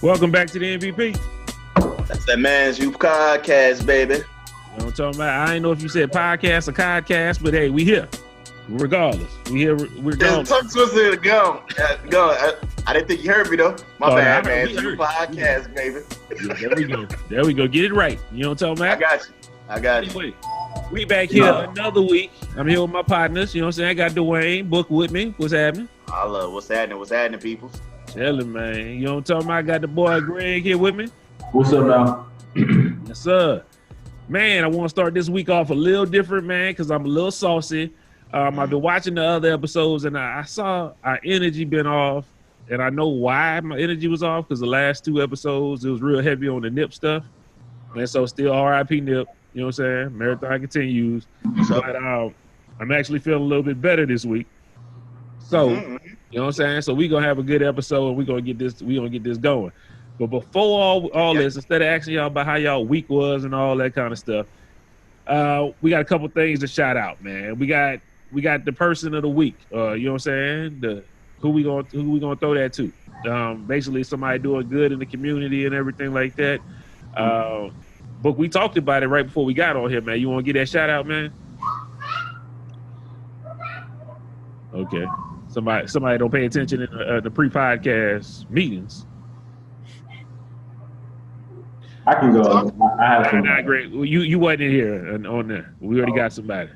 Welcome back to the MVP. That's that Man's You podcast, baby. You know what I'm talking about? I ain't know if you said podcast or podcast, but hey, we here. Regardless. We here, we're going. Tongue twister to go. I didn't think you heard me, though. My bad, Man's You podcast, baby. Yeah, there we go. There we go. Get it right. You know what I'm talking about? I got you. Anyway, we back here another week. I'm here with my partners. You know what I'm saying? I got Dwayne, Book with me. What's happening? I love what's happening. What's happening, people? Chilling, man. You know what I'm talking about? I got the boy Greg here with me. What's up, now? Yes, sir. Man, I want to start this week off a little different, man, because I'm a little saucy. I've been watching the other episodes, and I saw our energy been off, and I know why my energy was off, because the last two episodes, it was real heavy on the Nip stuff. And so still RIP Nip, you know what I'm saying? Marathon continues. But I'm actually feeling a little bit better this week. So, you know what I'm saying? So we're going to have a good episode, and we're going to get this going. But before all this, instead of asking y'all about how y'all week was and all that kind of stuff, we got a couple things to shout out, man. We got the person of the week. You know what I'm saying? Who we gonna throw that to? Basically somebody doing good in the community and everything like that. But we talked about it right before we got on here, man. You want to get that shout out, man? Okay. Somebody don't pay attention in the pre-podcast meetings. I can go. I have some. Nah, great. Well, you wasn't in here on there. We already got somebody.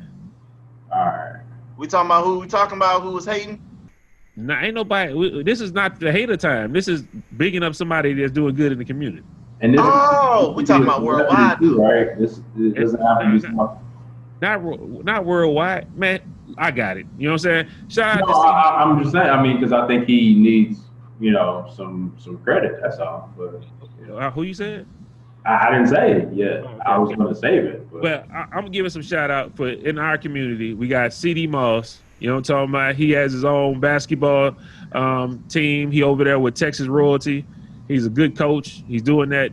All right. We talking about who? We talking about who was hating? Nah, ain't nobody. This is not the hater time. This is bigging up somebody that's doing good in the community. And this we talking about worldwide, too, right? This doesn't have to be not worldwide, man. I got it. You know what I'm saying? Shout out to I'm just saying. I mean, because I think he needs, some credit. That's all. But who you said? I didn't say it yet. Okay. I was going to save it. But. Well, I'm giving some shout out for in our community. We got CD Moss. You know what I'm talking about? He has his own basketball team. He over there with Texas Royalty. He's a good coach. He's doing that,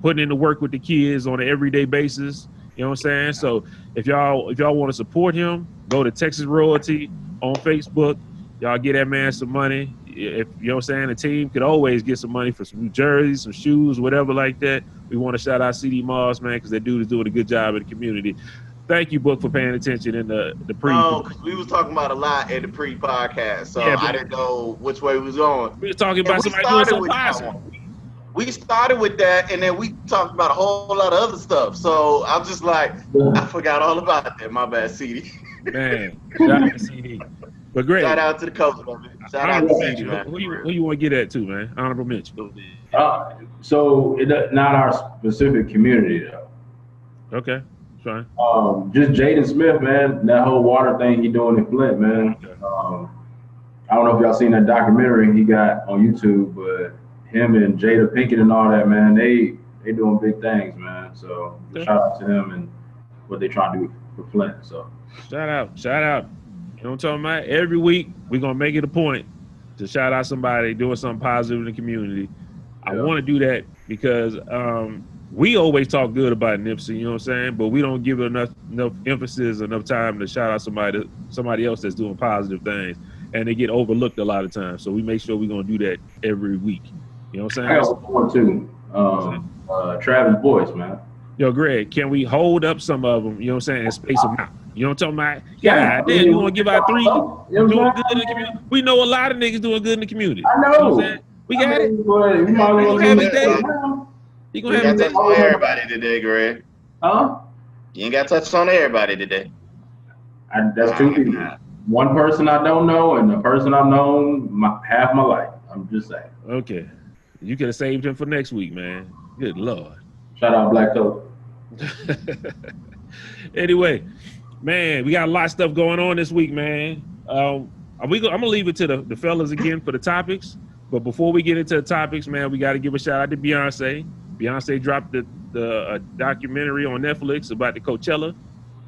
putting in the work with the kids on an everyday basis. You know what I'm saying? So if y'all want to support him, go to Texas Royalty on Facebook. Y'all get that man some money. If you know what I'm saying, the team could always get some money for some jerseys, some shoes, whatever like that. We want to shout out CD Moss, man, because that dude is doing a good job in the community. Thank you, Book, for paying attention in the pre. No, because we was talking about a lot in the pre-podcast, so yeah, I didn't know which way we was going. We were talking about somebody doing some positive. We started with that, and then we talked about a whole lot of other stuff. So I'm just like, I forgot all about that. My bad, CD. Man, shout out to CD. But great. Shout out to the coach, man. Shout out to CD, man. Who you want to get at too, man? Honorable mention. So not our specific community though. Okay, fine. Just Jaden Smith, man. That whole water thing he doing in Flint, man. Okay. I don't know if y'all seen that documentary he got on YouTube, but him and Jada Pinkett and all that, man, they doing big things, man. So shout out to them and what they trying to do for Flint. So shout out. You know what I'm talking about? Every week we're gonna make it a point to shout out somebody doing something positive in the community. I want to do that because we always talk good about Nipsey, you know what I'm saying? But we don't give it enough emphasis, enough time to shout out somebody else that's doing positive things, and they get overlooked a lot of times. So we make sure we're gonna do that every week. You know what I'm saying? I got one too. Travis Boyce, man. Yo, Greg, can we hold up some of them? You know what I'm saying? And space them out. You know what I'm talking about? Yeah, damn, you want to give out three doing good in the community? We know a lot of niggas doing good in the community. I know. You know what I'm saying? We got it. You gonna have it today? You gonna have it today? Touch on everybody today, Greg. Huh? You ain't got to touch on everybody today. That's two people. One person I don't know, and the person I've known half my life. I'm just saying. Okay. You could have saved him for next week, man. Good Lord. Shout out Black Coat. Anyway, man, we got a lot of stuff going on this week, man. I'm gonna leave it to the fellas again for the topics. But before we get into the topics, man, we got to give a shout out to Beyonce. Beyonce dropped the documentary on Netflix about the Coachella,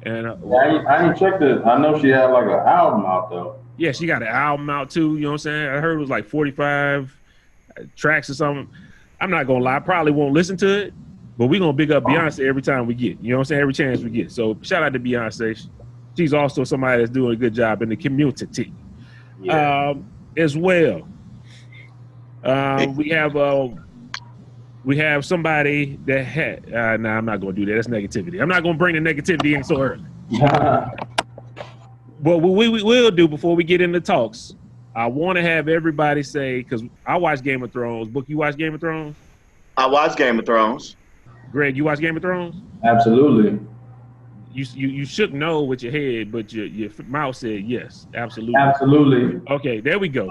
and I ain't checked it. I know she had like an album out though. Yeah, she got an album out too. You know what I'm saying? I heard it was like 45 tracks or something. I'm not gonna lie, I probably won't listen to it, but we're gonna big up Beyonce every time we get. You know what I'm saying? Every chance we get. So shout out to Beyonce. She's also somebody that's doing a good job in the community, as well. We have we have somebody that had. Nah, I'm not gonna do that. That's negativity. I'm not gonna bring the negativity in so early. But what we will do before we get into talks, I want to have everybody say, because I watch Game of Thrones. Book, you watch Game of Thrones? I watch Game of Thrones. Greg, you watch Game of Thrones? Absolutely. You should know with your head, but your mouth said yes, absolutely. Absolutely. Okay, there we go.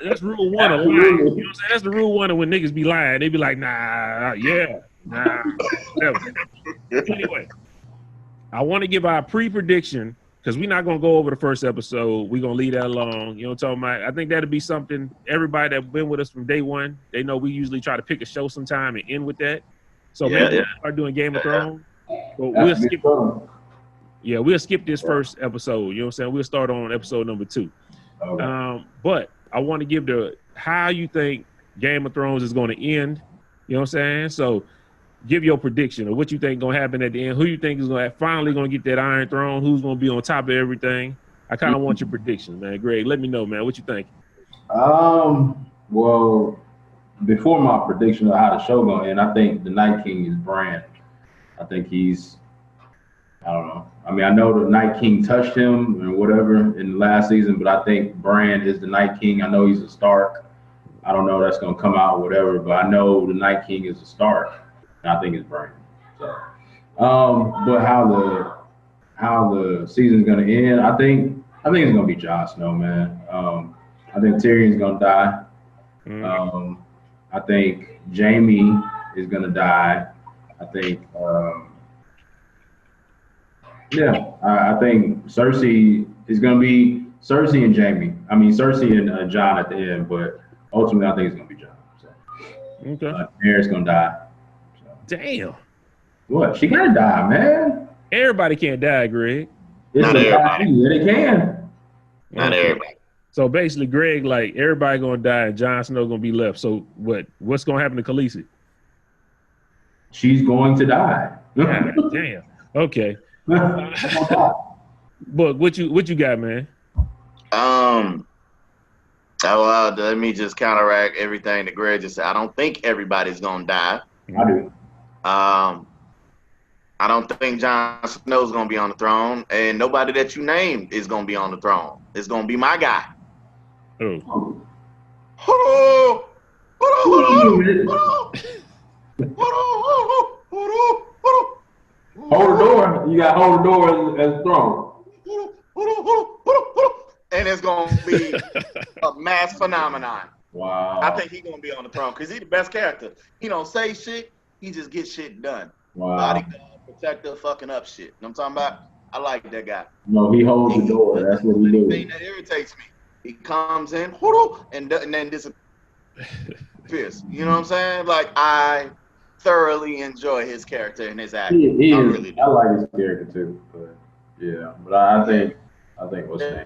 That's rule one of lying. You know what I'm saying? That's the rule one of when niggas be lying. They be like, nah, yeah, nah, whatever. Anyway, I want to give our pre-prediction because we're not going to go over the first episode. We're going to leave that alone. You know what I'm talking about? I think that'll be something everybody that's been with us from day one, they know we usually try to pick a show sometime and end with that. So maybe we'll start doing Game of Thrones. But we'll skip. Yeah, we'll skip this first episode. You know what I'm saying? We'll start on episode number 2. Okay. But I want to give how you think Game of Thrones is going to end. You know what I'm saying? So give your prediction of what you think going to happen at the end. Who you think is finally going to get that Iron Throne? Who's going to be on top of everything? I kind of want your predictions, man. Greg, let me know, man. What you think? Well, before my prediction of how the show going to end, I think the Night King is Bran. I think I don't know. I mean, I know the Night King touched him and whatever in the last season, but I think Bran is the Night King. I know he's a Stark. I don't know if that's going to come out or whatever, but I know the Night King is a Stark, and I think it's Bran. So, but how the season's going to end, I think it's going to be Jon Snow, man. I think Tyrion's going to die. I think Jaime is going to die. I think, I think Cersei is going to be Cersei and Jaime. I mean, Cersei and Jon at the end, but ultimately, I think it's going to be Jon. So, okay. Daenerys going to die. So. Damn. What? She got to die, man. Everybody can't die, Greg. Not everybody. They can. Not everybody. So basically, Greg, like everybody going to die and Jon Snow going to be left. So what's going to happen to Khaleesi? She's going to die. God damn. Okay. But what you got, man? Let me just counteract everything that Greg just said. I don't think everybody's gonna die. I do. I don't think Jon Snow's gonna be on the throne, and nobody that you named is gonna be on the throne. It's gonna be my guy. Oh. Hold the door. You got to hold the door as throne. And it's going to be a mass phenomenon. Wow. I think he's going to be on the throne because he's the best character. He don't say shit. He just gets shit done. Wow. Bodyguard, protector, fucking up shit. You know what I'm talking about? I like that guy. No, he holds the door. That's what he does. Thing that irritates me. He comes in and then disappears. You know what I'm saying? Like, I thoroughly enjoy his character and his acting. I really do. I like his character too, but yeah. But I think what's his name?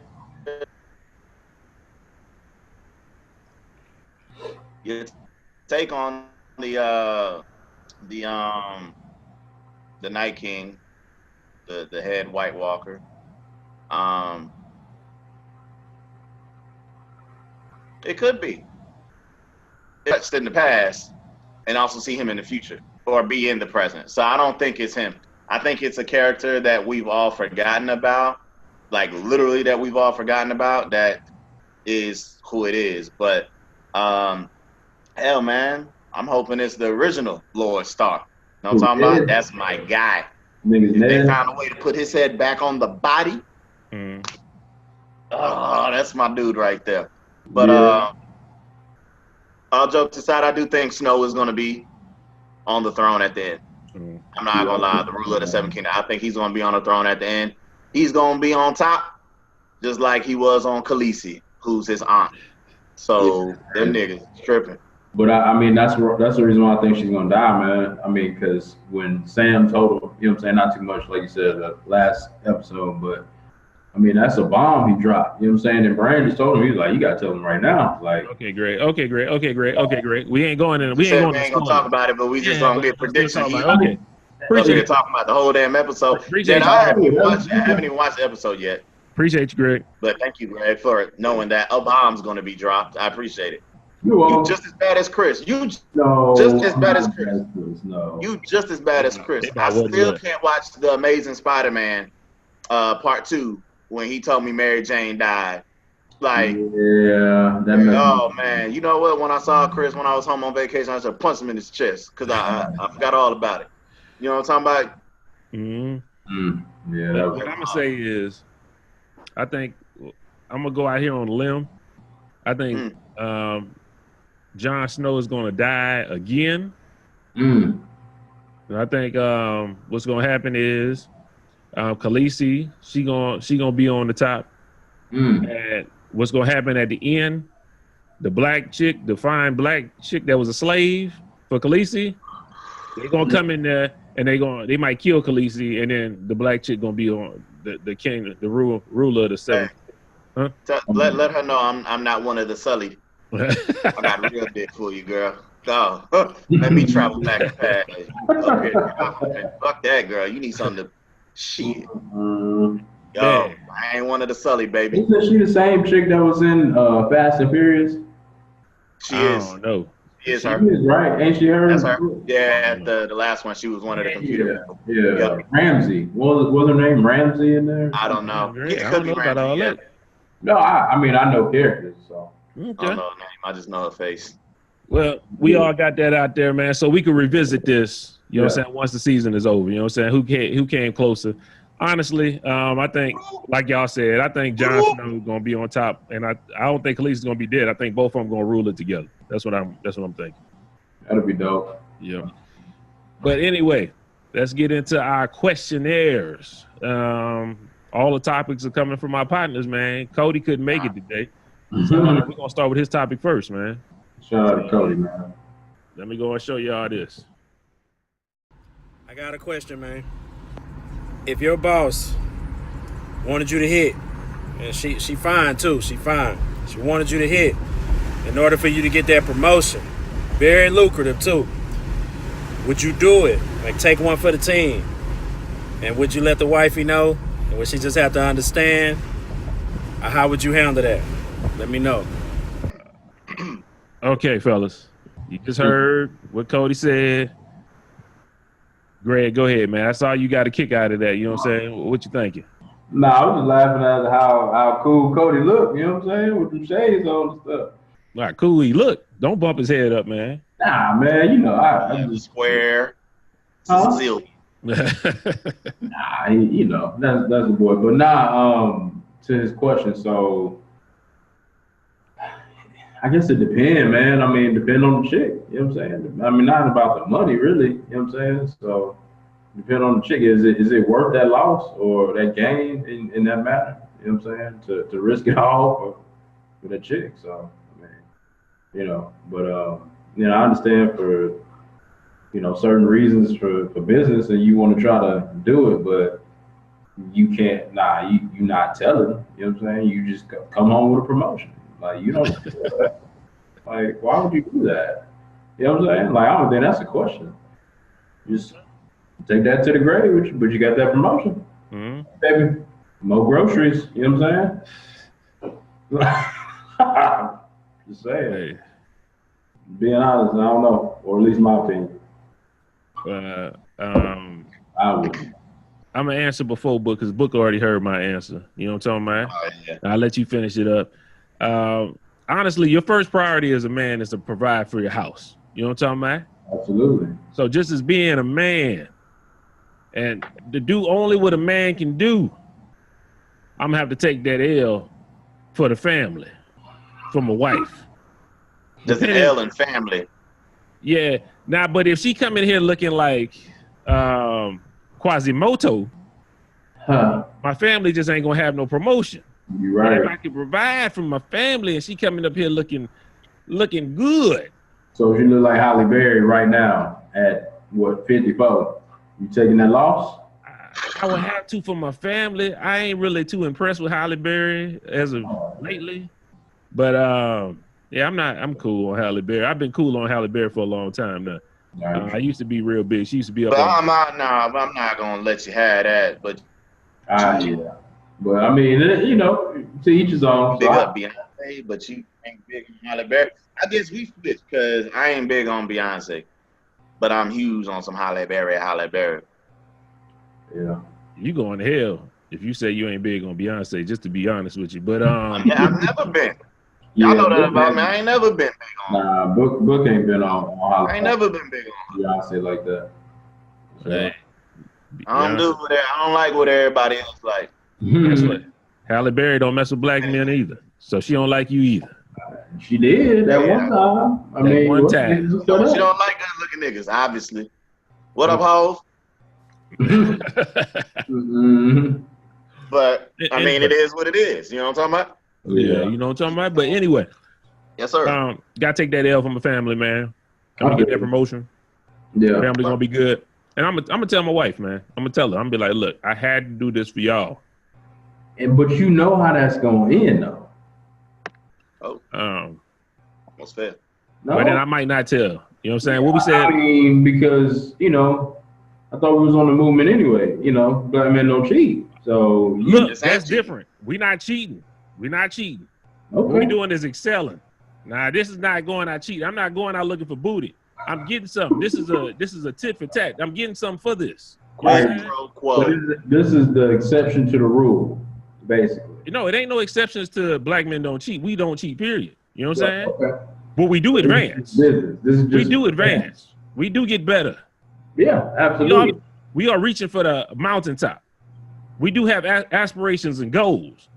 Your take on the Night King, the head White Walker. It could be. Touched in the past and also see him in the future or be in the present. So I don't think it's him. I think it's a character that we've all forgotten about, like literally that we've all forgotten about. That is who it is. But hell, man, I'm hoping it's the original Lord Stark. You know what I'm talking about? That's my guy. If they found a way to put his head back on the body, oh, that's my dude right there. But all jokes aside, I do think Snow is going to be on the throne at the end. I'm not going to lie, the ruler of the Seven Kingdoms. I think he's going to be on the throne at the end. He's going to be on top, just like he was on Khaleesi, who's his aunt. So them niggas tripping. But I mean, that's the reason why I think she's gonna die, man. I mean, because when Sam told her, you know what I'm saying, not too much, like you said, the last episode, but I mean, that's a bomb he dropped. You know what I'm saying? And Brian just told him, he's like, you gotta tell him right now. Like, okay, great. We ain't going in. We ain't gonna talk about it, but we just gonna get predictions. Okay. Appreciate it. Talking about the whole damn episode. I haven't even watched the episode yet. Appreciate you, Greg. But thank you, Greg, for knowing that a bomb's gonna be dropped. I appreciate it. You just as bad as Chris. You just as bad as Chris. No. You just as bad as Chris. I wasn't still good. can't watch The Amazing Spider-Man Part 2 when he told me Mary Jane died. Like, yeah, oh man, you know what? When I saw Chris when I was home on vacation, I just punched him in his chest because I forgot all about it. You know what I'm talking about? Mm-hmm. Yeah. But what I'm gonna say is, I think I'm gonna go out here on a limb. I think Jon Snow is gonna die again. And I think what's gonna happen is Khaleesi, she gonna be on the top. And what's gonna happen at the end? The black chick, the fine black chick that was a slave for Khaleesi, they're gonna come in there and they might kill Khaleesi, and then the black chick gonna be on the king, the ruler of the seven. Huh? Let her know I'm not one of the sullied. I got a real dick for you, girl. Go. Let me travel back and past. Okay, fuck that, girl. You need something to shit. Yo, I ain't one of the sully, baby. Isn't she the same chick that was in Fast and Furious? She is. I don't know. She is She her. is, right? Ain't she her? That's her. Yeah, the last one, she was one of the computer people. Yeah. Yep. Ramsey. Was her name Ramsey in there? I don't know. I It don't could be know about all Ramsey. Yeah. that. No, I mean I know characters, so. Okay. I don't know her name. I just know her face. Well, we all got that out there, man. So we can revisit this. You know what I'm saying? Once the season is over, you know what I'm saying? Who came closer? Honestly, I think, like y'all said, I think Jon Snow is gonna be on top, and I don't think Khaleesi's gonna be dead. I think both of them gonna rule it together. That's what I'm thinking. That'll be dope. Yeah. But anyway, let's get into our questionnaires. All the topics are coming from my partners, man. Cody couldn't make it today, so we're gonna start with his topic first, man. Shout out to Cody, man. Let me go and show y'all this. I got a question, man. If your boss wanted you to hit, and she fine too, she fine. She wanted you to hit in order for you to get that promotion. Very lucrative too. Would you do it? Like take one for the team? And would you let the wifey know? And would she just have to understand? Or how would you handle that? Let me know. Okay, fellas. You just heard what Cody said. Greg, go ahead, man. I saw you got a kick out of that. You know what I'm saying? What you thinking? Nah, I was just laughing at how cool Cody looked, you know what I'm saying? With them shades on and stuff. All right, cool. He look. Don't bump his head up, man. Nah, man, you know, I just Square. Huh? Zil. nah, you know, that's a boy. But to his question, so I guess it depends, man. I mean, depend on the chick. You know what I'm saying? I mean, not about the money, really. You know what I'm saying? So, depend on the chick. Is it worth that loss or that gain in that matter? You know what I'm saying? To risk it all for that chick. So, I mean, you know, but you know, I understand for certain reasons for business, and you want to try to do it, but you can't. Nah, you not telling. You know what I'm saying? You just come home with a promotion. Like, you don't, like, why would you do that? You know what I'm saying? Like, I don't think that's a question. Just take that to the grave, but you got that promotion. Mm-hmm. Baby, more groceries, you know what I'm saying? Just saying. Hey. Being honest, I don't know, or at least my opinion. I would. I'm going to answer before Book, because Book already heard my answer. You know what I'm talking about? Oh, yeah. I'll let you finish it up. Honestly, your first priority as a man is to provide for your house. You know what I'm talking about? Absolutely. So just as being a man and to do only what a man can do, I'm gonna have to take that L for the family, for my wife. There's an L in family. Yeah. Now, but if she come in here looking like Quasimodo, my family just ain't gonna have no promotion. You're right. But if I can provide for my family and she coming up here looking good. So if you look like Halle Berry right now at what, 54, you taking that loss? I would have to for my family. I ain't really too impressed with Halle Berry as of lately. But yeah, I'm cool on Halle Berry. I've been cool on Halle Berry for a long time now. I used to be real big. She used to be up. But I'm not gonna let you have that. But yeah. But I mean, you know, to each his own. big So up, Beyonce, but you ain't big on Halle Berry. I guess we switch because I ain't big on Beyonce, but I'm huge on some Halle Berry. Yeah. You going to hell if you say you ain't big on Beyonce, just to be honest with you. But Yeah, I've never been. Y'all know that about me. I ain't never been big on. Nah, Book ain't been on I ain't never been big on. Beyonce like that. So, hey, I don't do what I don't like what everybody else like. That's what Halle Berry don't mess with black men either, so she don't like you either. she did at one time. I mean, one time. So she don't like good looking niggas, obviously. What up, hoes? Mm-hmm. But I mean, it is what it is. You know what I'm talking about? Yeah, you know what I'm talking about. But anyway, Yes, sir. gotta take that L from my family, man. I'm gonna get that promotion. Yeah. Family gonna be good. And I'm gonna tell my wife, man. I'm gonna tell her. I'm gonna be like, look, I had to do this for y'all. But you know how that's going to end, though. Oh, almost fair. No? But then I might not tell. You know what I'm saying? What we said. I mean, because, I thought we was on the movement anyway. Black men don't cheat. So, Look, that's different. We're not cheating. We're not cheating. okay. What we're doing is excelling. Now, this is not going out cheating. I'm not going out looking for booty. I'm getting something. This is a tit for tat. I'm getting something for this. So this is the exception to the rule, basically. It ain't no exceptions to black men don't cheat. We don't cheat, period. You know what I'm saying? Okay. But we do advance. This is just We do advance. We do get better. Yeah, absolutely. We are reaching for the mountaintop. We do have aspirations and goals.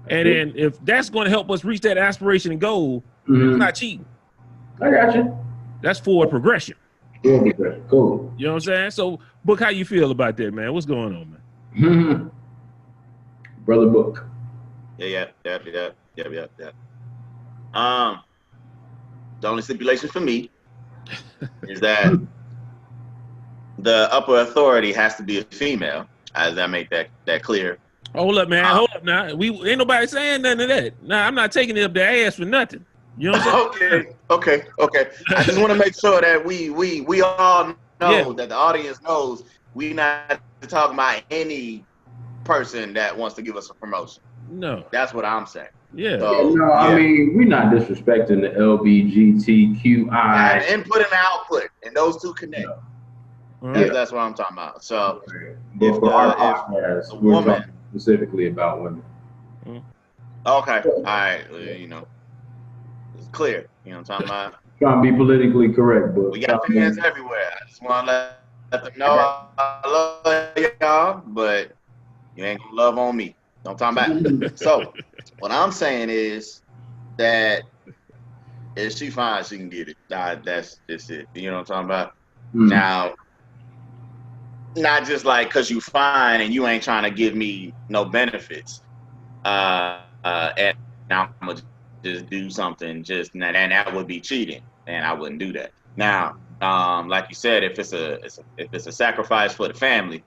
And then if that's going to help us reach that aspiration and goal, it's not cheating. I got you. That's forward progression. Cool. You know what I'm saying? So, Book, how you feel about that, man? What's going on, man? Brother Book. Yeah. The only stipulation for me is that the upper authority has to be a female. As I make that clear. Hold up, man. Hold up now. We ain't nobody saying nothing of that. Nah, I'm not taking it up their ass for nothing. You know what I'm saying? Okay. I just want to make sure that we all know that the audience knows we not talking about any person that wants to give us a promotion. No. That's what I'm saying. Yeah. So, I mean, we're not disrespecting the LBGTQI. Input and output, and those two connect. That's what I'm talking about. So, if we're talking specifically about women. Okay. All right. It's clear. You know what I'm talking about? Trying to be politically correct, but we got fans everywhere. I just want to let them know I love y'all, but you ain't gonna love on me. Don't talk about it. So, what I'm saying is that if she fine, she can get it. That's just it. You know what I'm talking about? Now, not just like because you fine and you ain't trying to give me no benefits. And I'm gonna just do something and that would be cheating, and I wouldn't do that. Now, like you said, if it's a sacrifice for the family,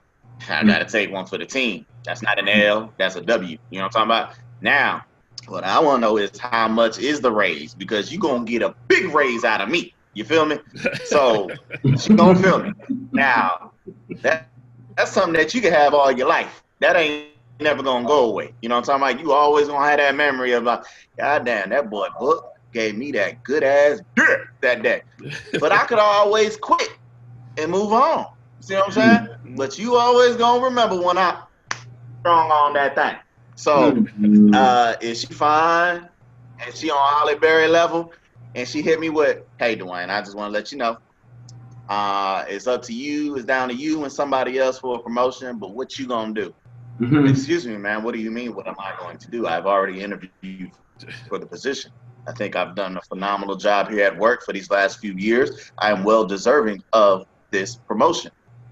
I gotta take one for the team. That's not an L, that's a W. You know what I'm talking about? Now, what I want to know is how much is the raise, because you're gonna get a big raise out of me. You feel me? So she gonna feel me. Now, that's something that you can have all your life. That ain't never gonna go away. You know what I'm talking about? You always gonna have that memory of like, God damn, that boy Book gave me that good ass dick that day. But I could always quit and move on. See what I'm saying? But you always gonna remember when I strong on that thing. So is she fine? And she on Halle Berry level? And she hit me with, hey Dwayne, I just want to let you know. It's up to you, it's down to you and somebody else for a promotion, but what you gonna do? Excuse me, man, what do you mean, what am I going to do? I've already interviewed you for the position. I think I've done a phenomenal job here at work for these last few years. I am well deserving of this promotion.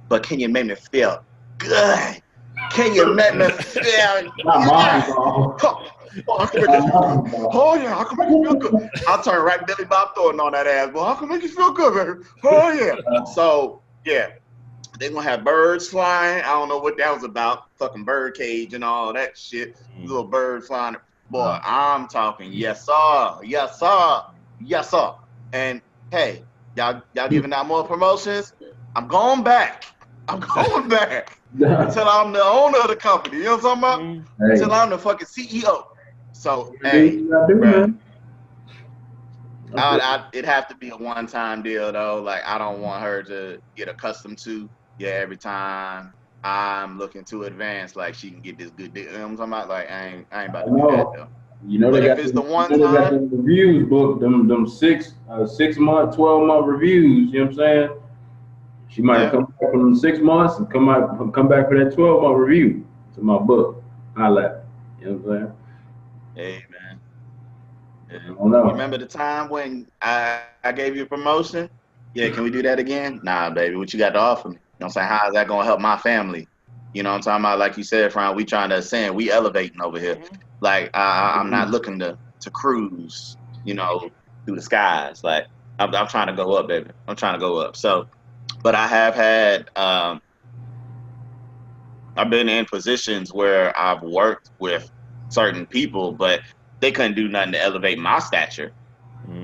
But can you make me feel good? Can you make me feel good? Oh yeah, I can make you feel good. I'll turn right Billy Bob Thornton on that ass, boy. I can make you feel good, baby. Oh yeah. So yeah, they're gonna have birds flying. I don't know what that was about. Fucking bird cage and all that shit. Little bird flying. Boy, I'm talking yes sir, yes sir, yes sir. And hey, y'all giving out more promotions? I'm going back. I'm going back until I'm the owner of the company. You know what I'm talking about? Until I'm the fucking CEO. So, Do hey, what you gotta do, bruh, man. it'd have to be a one-time deal though. Like I don't want her to get accustomed to, yeah, every time I'm looking to advance, like she can get this good deal. You know what I'm talking about? Like I ain't about to do that though. You know But they if got it's them, the one you know they got time, them reviews book, them 6 month, 12-month reviews. You know what I'm saying? She might yeah, come back from 6 months and come back for that 12-month review to my book. I like, you know what I'm hey man, saying? yeah. I don't You know. remember the time when I gave you a promotion? Yeah, can we do that again? Nah, baby, what you got to offer me? You know what I'm saying? How is that gonna help my family? You know what I'm talking about? Like you said, Fran, we trying to ascend, we elevating over here. Like I'm not looking to cruise, you know, through the skies. Like I'm trying to go up, baby. I'm trying to go up. So, but I have had I've been in positions where I've worked with certain people, but they couldn't do nothing to elevate my stature.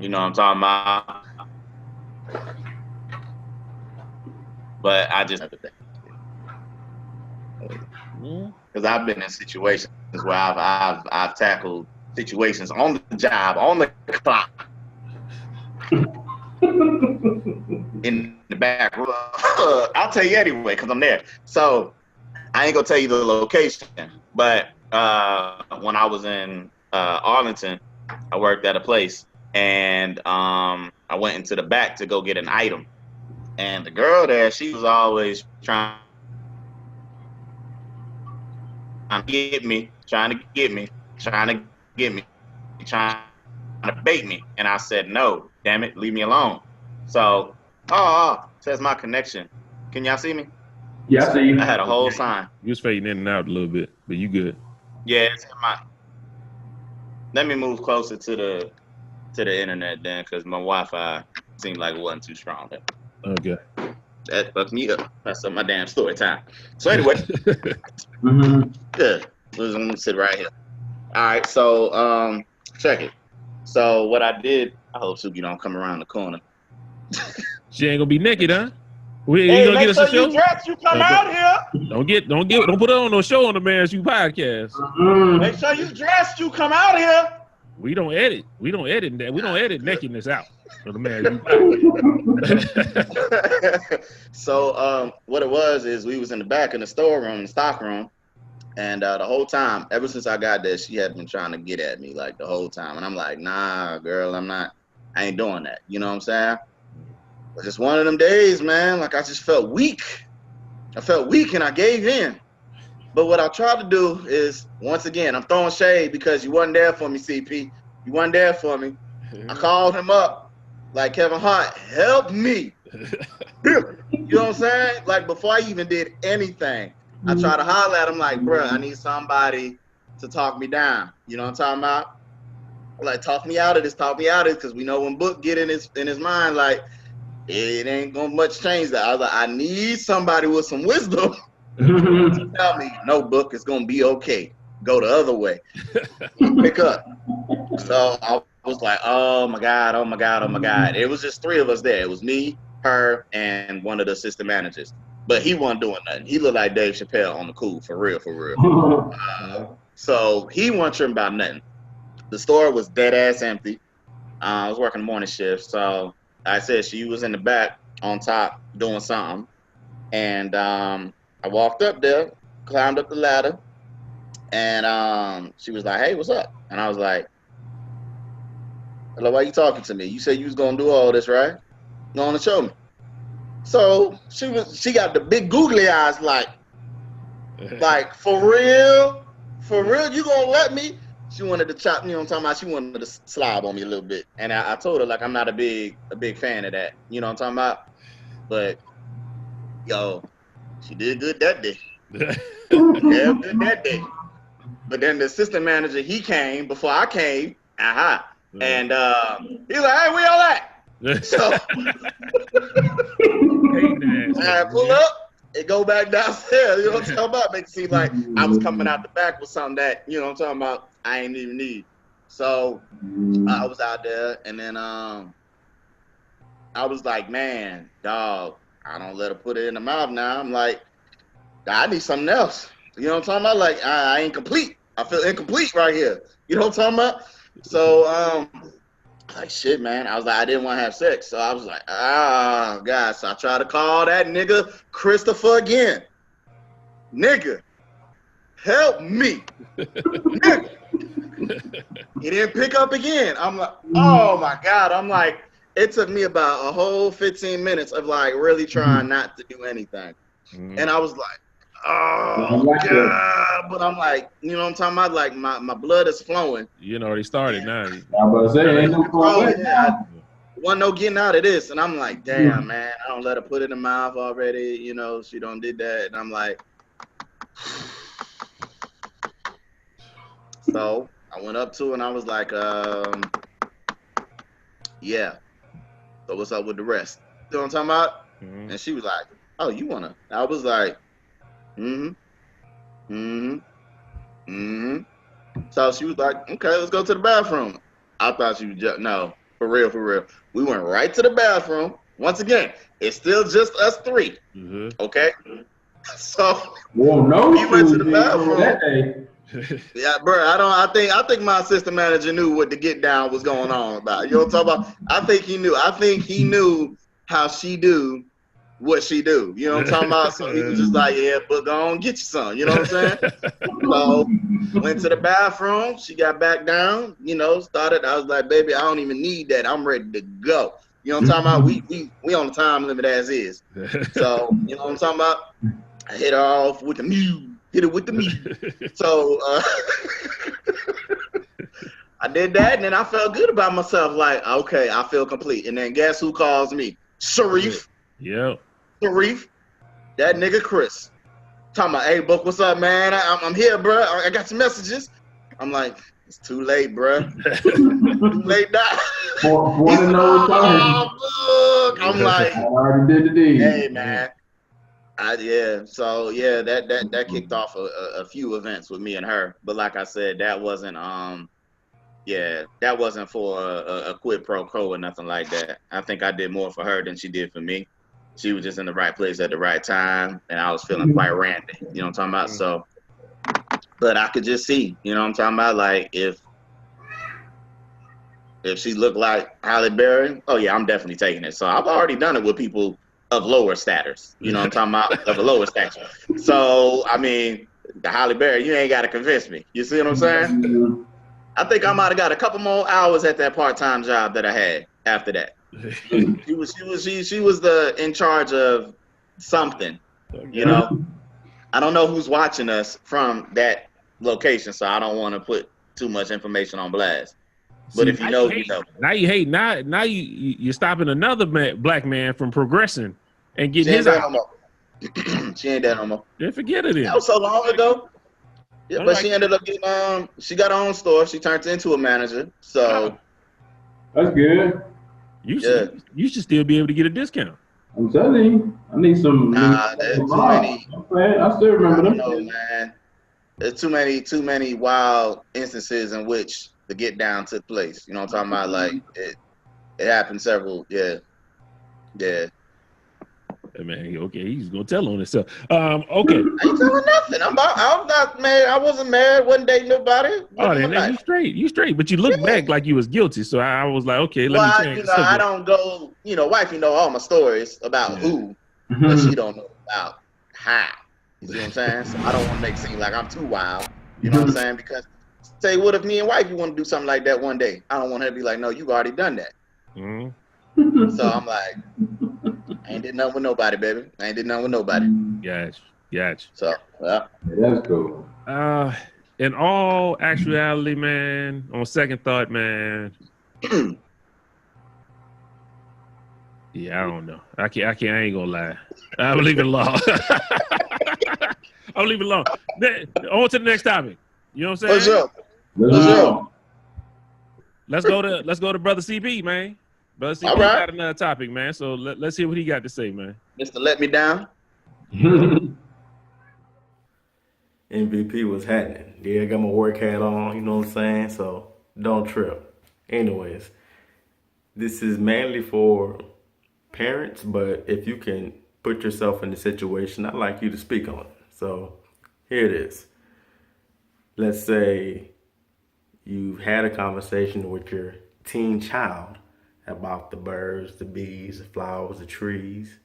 You know what I'm talking about? But I just because I've been in situations where I've tackled situations on the job, on the clock, in the back room. I'll tell you anyway because I'm there. So I ain't gonna tell you the location, but when I was in Arlington, I worked at a place, and I went into the back to go get an item, and the girl there, she was always trying to get me, trying to get me, trying to get me, trying to bait me, and I said no, damn it, leave me alone. So, says my connection. Can y'all see me? Yeah, I see I you. had a whole sign. You was fading in and out a little bit, but you good. Yeah, it's in my. Let me move closer to the internet then, because my Wi-Fi seemed like it wasn't too strong there. Okay. That fucked me up. That's up my damn story time. So anyway, good. I'm gonna sit right here. All right, so check it. So what I did, I hope Suki don't come around the corner. She ain't gonna be naked, huh? You Hey, gonna get make us a sure you show? dress. You come out here. Don't put on no show on the Man Shoot podcast. Make sure you dress. You come out here. We don't edit. We don't edit that. We don't edit nakedness out of the Man Shoot podcast. So what it was is we was in the back in the storeroom, the stock room, and the whole time, ever since I got there, she had been trying to get at me like the whole time, and I'm like, nah, girl, I ain't doing that. You know what I'm saying? But just one of them days, man, like I just felt weak. I felt weak and I gave in. But what I tried to do is, once again, I'm throwing shade because you wasn't there for me, CP. You wasn't there for me. I called him up like, Kevin Hart, help me. You know what I'm saying? Like before I even did anything, I tried to holler at him like, bruh, I need somebody to talk me down. You know what I'm talking about? Like, talk me out of this, because we know when Book get in his mind, like, it ain't gonna much change that. I was like, I need somebody with some wisdom to tell me, no, Book, it's gonna be okay. Go the other way. Pick up. So I was like, oh my God. It was just three of us there. It was me, her, and one of the assistant managers. But he wasn't doing nothing. He looked like Dave Chappelle on the cool, for real. So he wasn't tripping about nothing. The store was dead ass empty. I was working the morning shift, so I said she was in the back on top doing something. And I walked up there, climbed up the ladder, and she was like, hey, what's up? And I was like, hello, why you talking to me? You said you was gonna do all this, right? You gonna show me. So she got the big googly eyes like for real, you gonna let me? She wanted to chop, you know what I'm talking about? She wanted to slob on me a little bit. And I told her, like, I'm not a big fan of that. You know what I'm talking about? But, yo, she did good that day. Yeah, good that day. But then the assistant manager, he came before I came. And he's like, hey, where y'all at? So, I pull up. It go back downstairs, you know what I'm talking about? Make it seem like I was coming out the back with something that, you know what I'm talking about, I ain't even need. So I was out there, and then I was like, man, dog, I don't let her put it in the mouth now. I'm like, I need something else. You know what I'm talking about? Like, I ain't complete. I feel incomplete right here. You know what I'm talking about? So, like shit, man. I was like, I didn't want to have sex. So I was like, God. So I tried to call that nigga Christopher again. Nigga, help me. Nigga. He didn't pick up again. I'm like, oh my God. I'm like, it took me about a whole 15 minutes of like really trying not to do anything. And I was like, oh God. But I'm like, you know what I'm talking about? Like my blood is flowing. You know, already started now. I'm about to say, ain't no problem. Wasn't no getting out of this. And I'm like, damn, man, I don't let her put it in the mouth already. You know, she don't did that. And I'm like, so I went up to her and I was like, yeah. So what's up with the rest? You know what I'm talking about? And she was like, oh, you wanna? I was like, So she was like, okay, let's go to the bathroom. I thought she was just, no, for real. We went right to the bathroom. Once again, it's still just us three. Okay? So we went to the bathroom. Yeah, bro. I think my assistant manager knew what the get down was going on about. You know what I'm talking about? I think he knew how she do what she do. You know what I'm talking about? So he was just like, yeah, but go on, get you some. You know what I'm saying? So went to the bathroom. She got back down. You know, started. I was like, baby, I don't even need that. I'm ready to go. You know what I'm talking about? We on the time limit as is. So you know what I'm talking about? I hit her off with the mew. Hit it with the meat. So I did that, and then I felt good about myself. Like, okay, I feel complete. And then guess who calls me? Sharif. Yeah. Sharif. That nigga Chris. Talking about, hey, Book, what's up, man? I'm here, bro. I got some messages. I'm like, it's too late, bro. Too late now. I'm like, I already did the deed. hey, man. So that kicked off a few events with me and her, but like I said, that wasn't for a quid pro quo or nothing like that. I think I did more for her than she did for me. She was just in the right place at the right time, and I was feeling quite randy. You know what I'm talking about? So, but I could just see, you know what I'm talking about? Like if she looked like Halle Berry, oh yeah, I'm definitely taking it. So I've already done it with people of lower status, you know what I'm talking about, of a lower stature. So, I mean, the Halle Berry, you ain't got to convince me. You see what I'm saying? I think I might have got a couple more hours at that part-time job that I had after that. She was in charge of something, you know. I don't know who's watching us from that location, so I don't want to put too much information on blast. But if you know, you know. Now you hate. Now you're stopping another black man from progressing and getting his out. She ain't that no more. Yeah, forget it. That was so long ago. Yeah, but she ended up getting she got her own store. She turned into a manager. So that's good. You should still be able to get a discount. I'm telling you, I need some. Nah, there's too many. I still remember them. No, man. There's too many wild instances in which the get down took place. You know what I'm talking about? Like it happened several. Yeah. Hey, man, okay, he's gonna tell on himself. Okay. I ain't telling nothing. I'm not married. I wasn't married. Wasn't dating nobody. Oh, then you straight. But you look back like you was guilty. So I was like, okay, let me change. I don't go. You know, wife, all my stories about who, but she don't know about how. You see what I'm saying? So I don't want to make it seem like I'm too wild. You know what I'm saying? Because say, what if me and wife, you want to do something like that one day? I don't want her to be like, no, you've already done that. So I'm like, I ain't did nothing with nobody, baby. I ain't did nothing with nobody. Gotcha. So, well. That's cool. In all actuality, man, on second thought, man. Yeah, I don't know. I ain't gonna lie. I'm leave it alone. I'll leave it alone. On to the next topic. You know what I'm saying? What's up? Let's go to Brother CP, man. Brother CP got another topic, man. So let's hear what he got to say, man. Mr. Let Me Down. MVP was happening. Yeah, I got my work hat on, you know what I'm saying? So don't trip. Anyways, this is mainly for parents, but if you can put yourself in the situation, I'd like you to speak on it. So here it is. let's say you've had a conversation with your teen child about the birds, the bees, the flowers, the trees,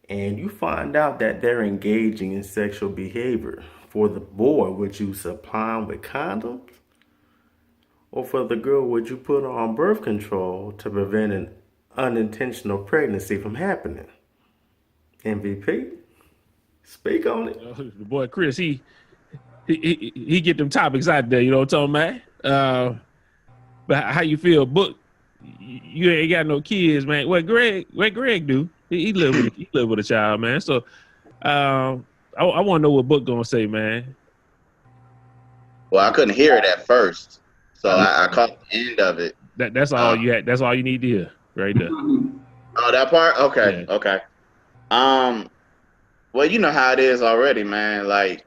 and you find out that they're engaging in sexual behavior. For the boy, would you supply him with condoms? Or for the girl, would you put her on birth control to prevent an unintentional pregnancy from happening? MVP, speak on it. The boy Chris, he get them topics out there, you know what I'm talking about? But how you feel, Book? You ain't got no kids, man. What Greg do? He live with a child, man. So I want to know what Book gonna say, man. Well, I couldn't hear it at first, so I caught the end of it. That's all you had. That's all you need to hear, right there. Oh, that part? Okay, yeah. Okay. Well, you know how it is already, man. Like,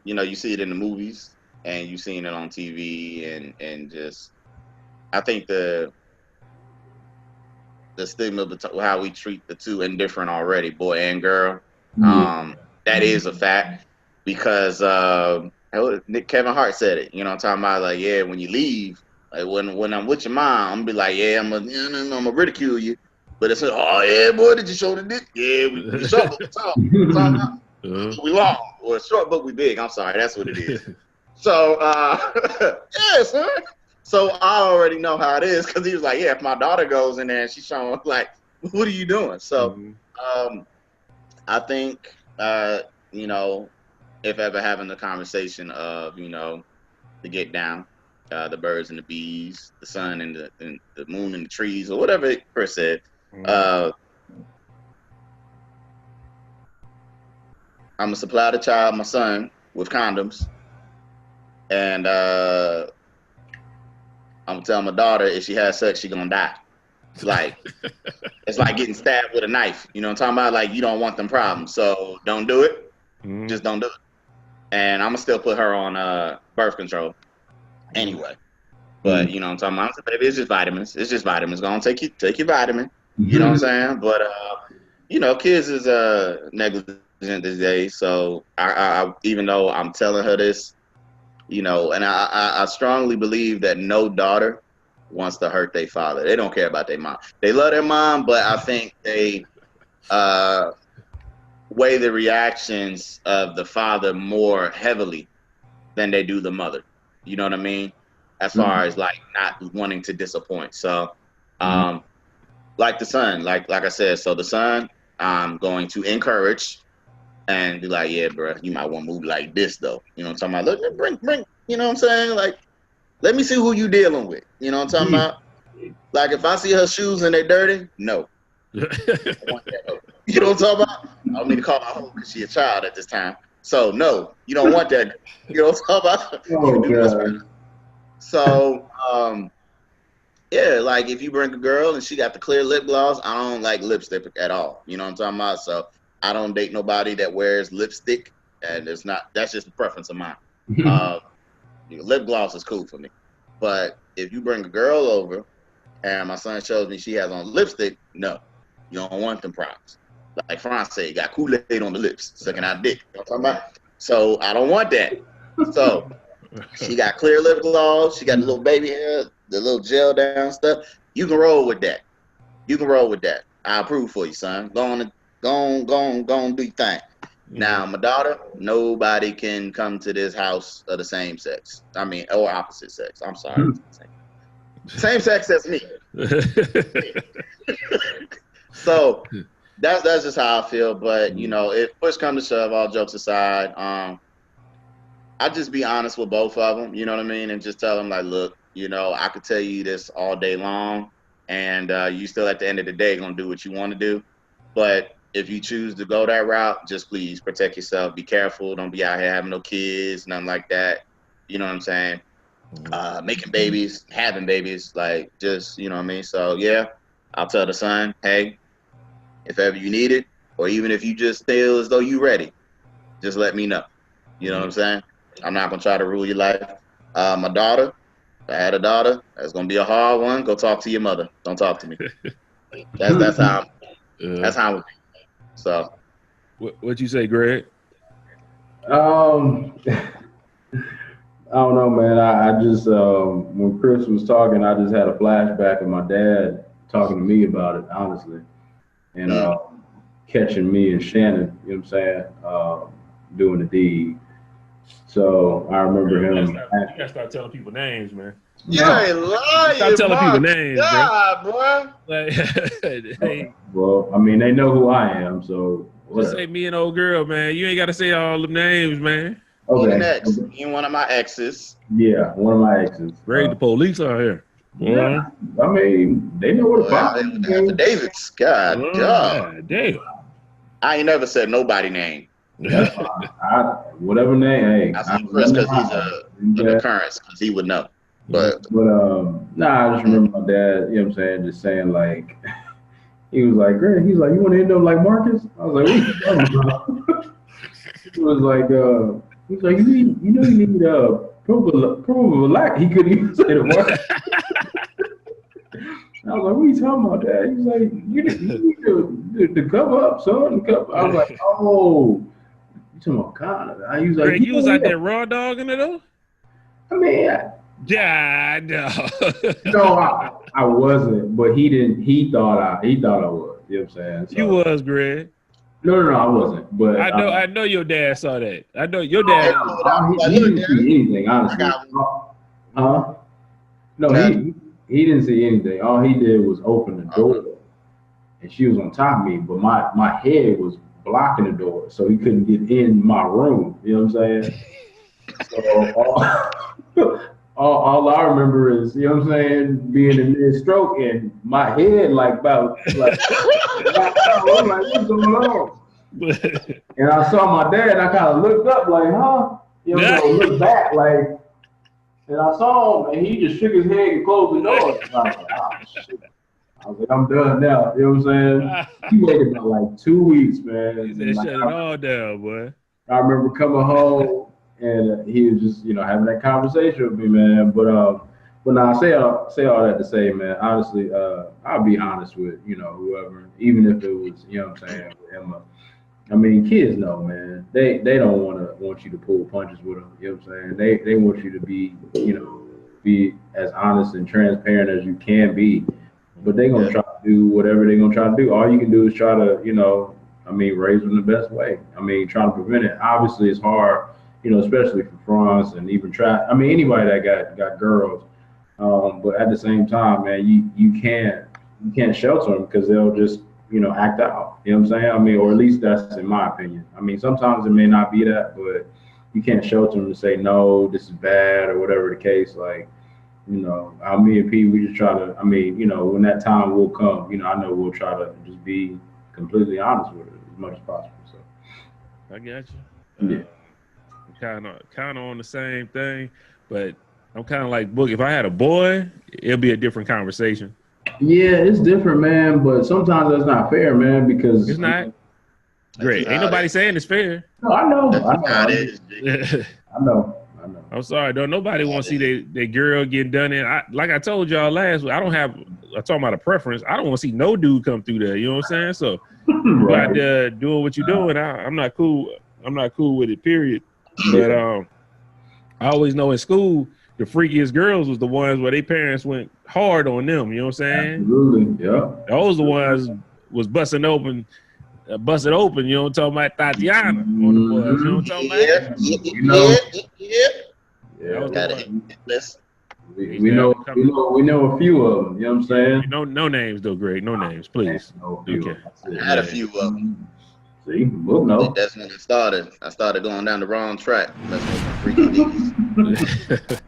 you know, you see it in the movies and you've seen it on TV and just, I think the stigma of how we treat the two indifferent already, boy and girl, that is a fact because Kevin Hart said it, you know what I'm talking about? Like, yeah, when you leave, like when I'm with your mom, I'm gonna be like, yeah, I'm gonna ridicule you. But it's like, oh yeah, boy, did you show the dick? Yeah, we short but we talk. We long. Or short but we big. I'm sorry, that's what it is. So yeah, son. So I already know how it is because he was like, yeah, if my daughter goes in there and she's showing like, what are you doing? So I think you know, if ever having the conversation of, you know, to get down, the birds and the bees, the sun and the moon and the trees, or whatever Chris said. I'm gonna supply the child, my son, with condoms, and I'm gonna tell my daughter if she has sex, she gonna die. It's like getting stabbed with a knife. You know what I'm talking about? Like, you don't want them problems, so don't do it. Just don't do it. And I'm gonna still put her on birth control anyway. But you know what I'm talking about? I said, baby, it's just vitamins. It's just vitamins. Go on, take your vitamin. You know what I'm saying? But you know, kids is negligent these days. So I even though I'm telling her this, you know, and I strongly believe that no daughter wants to hurt their father. They don't care about their mom. They love their mom, but I think they weigh the reactions of the father more heavily than they do the mother. You know what I mean? As far as like not wanting to disappoint. So like the son, like I said, so the son, I'm going to encourage and be like, yeah, bro, you might want to move like this though. You know what I'm talking about? Look, bring, you know what I'm saying? Like, let me see who you dealing with. You know what I'm talking about? Like, if I see her shoes and they're dirty, no. I want that. You know what I'm talking about? I don't mean to call her home because she's a child at this time. So no, you don't want that. You know what I'm talking about? You can do this. So yeah, like if you bring a girl and she got the clear lip gloss, I don't like lipstick at all. You know what I'm talking about? So I don't date nobody that wears lipstick, and that's just a preference of mine. Lip gloss is cool for me. But if you bring a girl over and my son shows me she has on lipstick, no, you don't want them problems. Like France said, got Kool-Aid on the lips, sucking out dick. You know what I'm talking about? So I don't want that. So she got clear lip gloss, she got the little baby hair, the little gel down stuff. You can roll with that. You can roll with that. I approve for you, son. Go on, do your thing. Now, my daughter, nobody can come to this house of the same sex. I mean, or opposite sex. I'm sorry. Same sex as me. So that's just how I feel. But you know, if push comes to shove, all jokes aside, I just be honest with both of them. You know what I mean, and just tell them like, look, you know, I could tell you this all day long, and you still at the end of the day gonna do what you want to do. But if you choose to go that route, just please protect yourself. Be careful. Don't be out here having no kids, nothing like that. You know what I'm saying? Making babies, having babies, like just, you know what I mean? So yeah, I'll tell the son, hey, if ever you need it, or even if you just feel as though you ready, just let me know. You know what I'm saying? I'm not gonna try to rule your life. My daughter, if I had a daughter, that's gonna be a hard one. Go talk to your mother. Don't talk to me. That's how I'm. So, what'd you say, Greg? I don't know, man. I just when Chris was talking, I just had a flashback of my dad talking to me about it, honestly, and catching me and Shannon. You know what I'm saying? Doing the deed. So I remember him. You gotta start telling people names, man. You ain't lying. Stop telling people my names, God, boy. Like, hey, Well, I mean, they know who I am, so just whatever. say me and old girl, man. You ain't gotta say all the names, man. An Okay. ex. You one of my exes. Yeah, one of my exes. Ready the police out here. Yeah, I mean, they know where to find me. David's God, God damn. I ain't never said nobody name. That's fine. Whatever name. Hey, I said Chris because he's an occurrence because he would know. But nah, I just remember my dad. You know what I'm saying? Just saying like, he was like, "Greg," he's like, "You want to end up like Marcus?" I was like, "What you talking about?" He was like, he's like, you need Provolactic. He couldn't even say the word. I was like, "What are you talking about, Dad?" He's like, "You need to cover up, son." I was like, "Oh, you talking about Canada?" He was like, Greg, you was out there raw dogging it though? I mean, Yeah, no. no, I wasn't, but he didn't. He thought I was. You know what I'm saying? So, You was, Greg. No, I wasn't. But I know your dad saw that. I know your dad. He didn't see anything, honestly. No, he didn't see anything. All he did was open the door, and she was on top of me. But my head was blocking the door, so he couldn't get in my room. You know what I'm saying? So all I remember is, you know what I'm saying, being in mid-stroke and my head like I'm like, what's going on? And I saw my dad and I kind of looked up like, huh? You know, looked back like, and I saw him and he just shook his head and closed the door. I was like, oh, shit. I was like, I'm done now. You know what I'm saying? He waited about like 2 weeks, man. He said, shut it all down, boy. I remember coming home and he was just, having that conversation with me, man. But now I say all that to say, man, honestly, I'll be honest with, whoever, even if it was, you know what I'm saying, with Emma. I mean, kids know, man. They don't want you to pull punches with them. You know what I'm saying? They want you to be, be as honest and transparent as you can be. But they're gonna try to do whatever they're gonna try to do. All you can do is try to, raise them the best way. I mean, trying to prevent it. Obviously, it's hard, especially for France and even anybody that got girls. But at the same time, man, you can't shelter them because they'll just, act out. You know what I'm saying? I mean, or at least that's in my opinion. I mean, sometimes it may not be that, but you can't shelter them to say, no, this is bad or whatever the case. Like, me and Pete, we just try to, when that time will come, I know we'll try to just be completely honest with it as much as possible. So I got you. Yeah. Kind of on the same thing, but I'm kind of like Book. If I had a boy, it'll be a different conversation. Yeah, it's different, man. But sometimes that's not fair, man. Because it's not. Great. Ain't nobody saying it's fair. No, I know. I know. I'm sorry, though. Nobody want to see their girl getting done in. Like I told y'all last week, I'm talking about a preference. I don't want to see no dude come through there. You know what I'm saying? So, right. Doing what you're doing, I'm not cool. I'm not cool with it. Period. But I always know in school, the freakiest girls was the ones where their parents went hard on them. You know what I'm saying? Absolutely. Yeah. Those the ones was busting open. You know what I'm talking about? Tatiana on the boys. You know what I'm talking about? Yeah. We know a few of them. You know what I'm saying? No names though, Greg. No names, please. Okay. I had a few of them. See, we'll know. That's when I started going down the wrong track. That's what freaky niggas.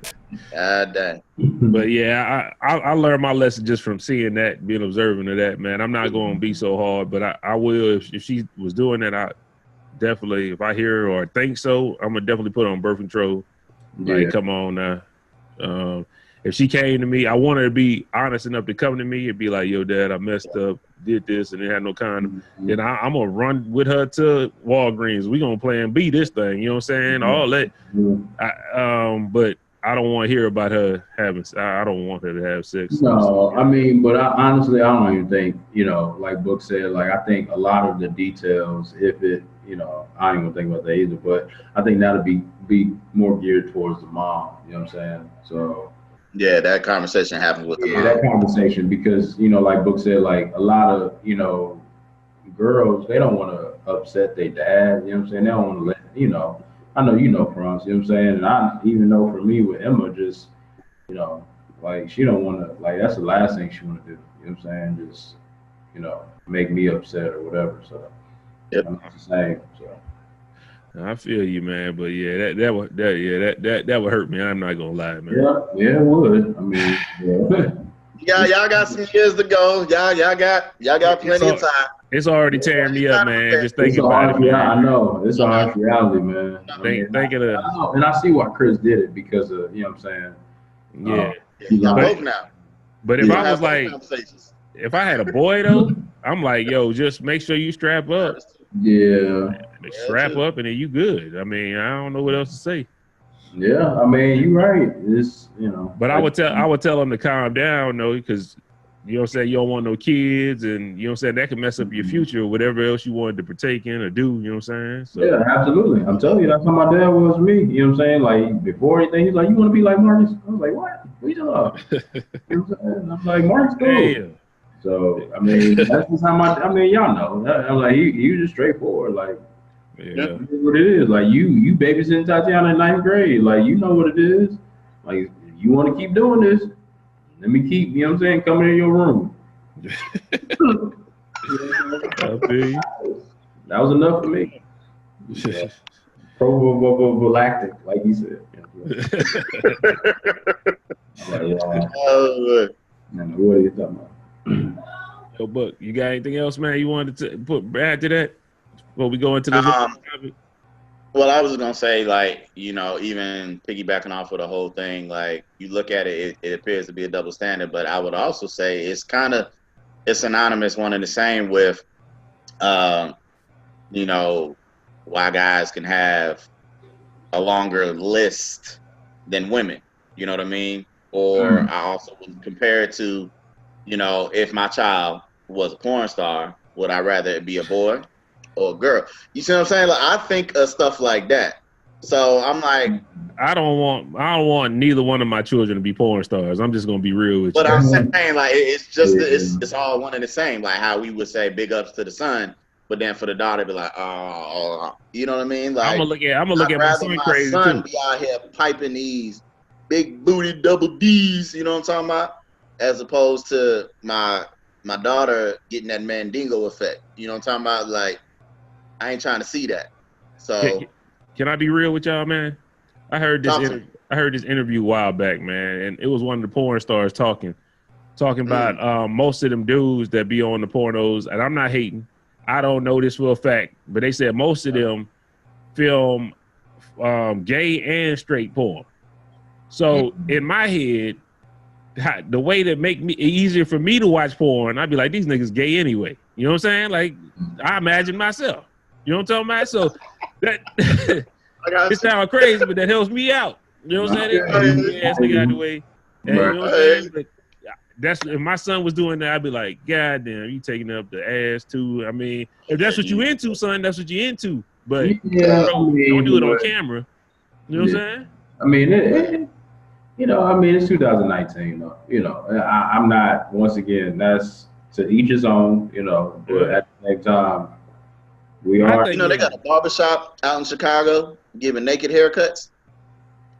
God dang. But yeah, I learned my lesson just from seeing that, being observant of that, man. I'm not going to be so hard, but I will. If she was doing that, I definitely, if I hear her or think so, I'm going to definitely put her on birth control. Like, come on now. If she came to me, I want her to be honest enough to come to me and be like, yo, Dad, I messed up, did this, and it had no condom. Then I'm going to run with her to Walgreens. We're going to plan B this thing. You know what I'm saying? All that. But I don't want to hear about her having. I don't want her to have sex. No, I mean, but honestly, I don't even think, like Book said, like I think a lot of the details, if it, I ain't gonna think about that either, but I think that'll be more geared towards the mom, you know what I'm saying? So Yeah, that conversation happens with the yeah, mom. that conversation, because, like Book said, like a lot of, girls, they don't want to upset their dad, you know what I'm saying? They don't want to let, I know France, you know what I'm saying? And I even know for me with Emma, just, like she don't want to, like that's the last thing she want to do, you know what I'm saying? Just, make me upset or whatever. So Yep. I'm the same. So I feel you, man. But yeah, that would hurt me. I'm not gonna lie, man. yeah, it would. I mean, yeah. Y'all got some years to go. Y'all got plenty of time. It's already tearing me up, man. Just thinking It's a about it, harsh man. I know. It's a harsh reality, man. Thinking of, I know, and I see why Chris did it because of, you know what I'm saying? yeah. Y'all both now. But if Yeah. I was like, if I had a boy though, I'm like, yo, just make sure you strap up. Yeah. Strap up and then you good. I mean, I don't know what else to say. Yeah, I mean, you're right. It's, But I would tell them to calm down though, because you know what I'm saying, you don't want no kids, and you know what I'm saying, that could mess up your future or whatever else you wanted to partake in or do, you know what I'm saying? So, yeah, absolutely. I'm telling you, that's how my dad was with me. You know what I'm saying? Like before anything, he's like, "You want to be like Marcus?" I was like, "What? What are you talking about?" You know what I'm saying? I'm like, "Marcus, cool." Damn. So I mean, that's just how y'all know. I'm like, he was just straightforward. Like, Yeah. it is what it is. Like you babysitting Tatiana in 9th grade. Like you know what it is. Like you want to keep doing this. Let me keep, you know what I'm saying, coming in your room. That was enough for me. Yeah. Prophylactic, like he said. What are you talking about? Yo, Buck, you got anything else, man, you wanted to add to that before we go into this topic? Well, I was gonna say, like, even piggybacking off of the whole thing, like you look at it, it appears to be a double standard. But I would also say it's synonymous, one and the same with, why guys can have a longer list than women. You know what I mean? Or I also would compare it to, if my child was a porn star, would I rather it be a boy or a girl? You see what I'm saying? Like, I think of stuff like that. So I'm like, I don't want neither one of my children to be porn stars. I'm just gonna be real with you. But I'm saying, like, it's all one and the same. Like how we would say big ups to the son, but then for the daughter, be like, oh, you know what I mean? Like, I'm gonna look at my son crazy son too. Be out here piping these big booty double D's, you know what I'm talking about? As opposed to my daughter getting that Mandingo effect. You know what I'm talking about? Like, I ain't trying to see that. So can I be real with y'all, man? I heard this interview a while back, man, and it was one of the porn stars talking about most of them dudes that be on the pornos, and I'm not hating. I don't know this for a fact, but they said most of them film gay and straight porn. So in my head, the way that make me easier for me to watch porn, I'd be like, these niggas gay anyway. You know what I'm saying? Like, I imagine myself. You know what I'm talking about? So that it sounds crazy, but that helps me out. You know what I'm saying? Ass nigga out the way. And you know what I'm saying? But that's, if my son was doing that, I'd be like, God damn, you taking up the ass too. I mean, if that's what you into, son, that's what you into. But don't do it on camera. You know what I'm saying? I mean, it's 2019 though. I'm not, once again, that's to each his own, but at the same time, we are. They got a barbershop out in Chicago giving naked haircuts.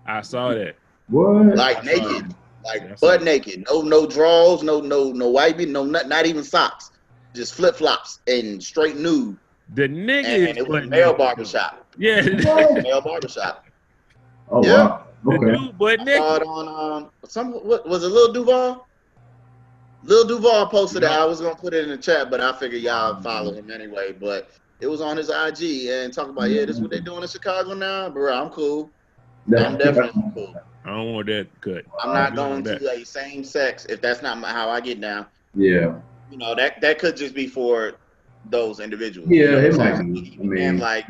I saw that. What? Like naked, like butt naked. No drawers, no wiping, not even socks. Just flip flops and straight nude. The nigga, and it was a male barbershop. Yeah, male barbershop. Oh wow. Okay. The dude butt naked. I saw it on what was it? Lil Duval. Lil Duval posted it. I was gonna put it in the chat, but I figured y'all follow him anyway. But it was on his IG and talking about, this is what they're doing in Chicago now, bro. I'm cool. I'm definitely cool. I don't want that cut. I'm not going to a same sex if that's not how I get down. Yeah. That could just be for those individuals. Yeah, it might be. And like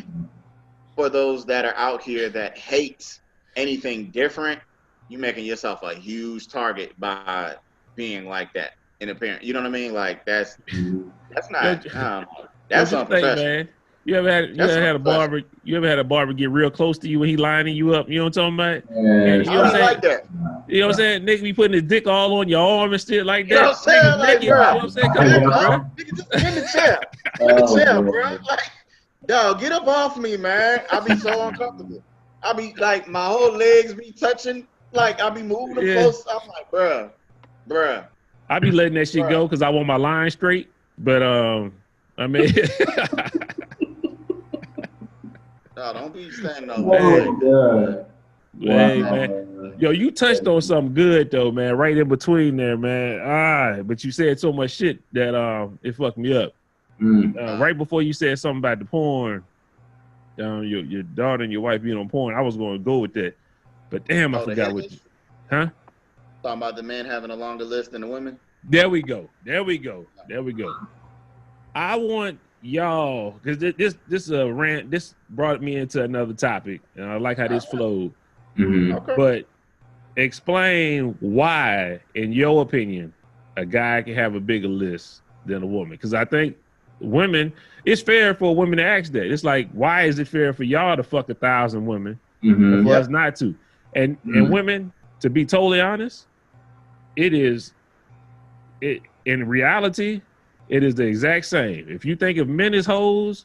for those that are out here that hate anything different, you making yourself a huge target by being like that in appearance. You know what I mean? Like that's Yo, not yo, that's just think, unprofessional. man. You ever had a barber? You ever had a barber get real close to you when he lining you up? You know what I'm talking about? And You I know what I'm don't saying? like that. You know what I'm saying? Nigga be putting his dick all on your arm and shit like You know that. what I'm saying? Nigga Like, naked. You know bro, what I'm saying? Come back on, bro. up. Nigga, just get in the chair. In the chair, bro. Like, dog, get up off me, man. I be so uncomfortable. I be like, my whole legs be touching. Like, I be moving them close. I'm like, bruh. I be letting that shit go because I want my line straight. But I mean, No, don't be standing oh, hey, man. Yo, you touched on something good though, man. Right in between there, man. But you said so much shit that it fucked me up. Right before you said something about the porn, your daughter and your wife being on porn, I was going to go with that, but damn, I forgot what. Huh? Talking about the men having a longer list than the women. There we go. I want y'all, because this rant. This brought me into another topic, and I like how this flowed. Okay. But explain why, in your opinion, a guy can have a bigger list than a woman. Because I think women, it's fair for women to ask that. It's like, why is it fair for y'all to fuck 1,000 women and for us not to? And women, to be totally honest, in reality, it is the exact same. If you think of men as hoes,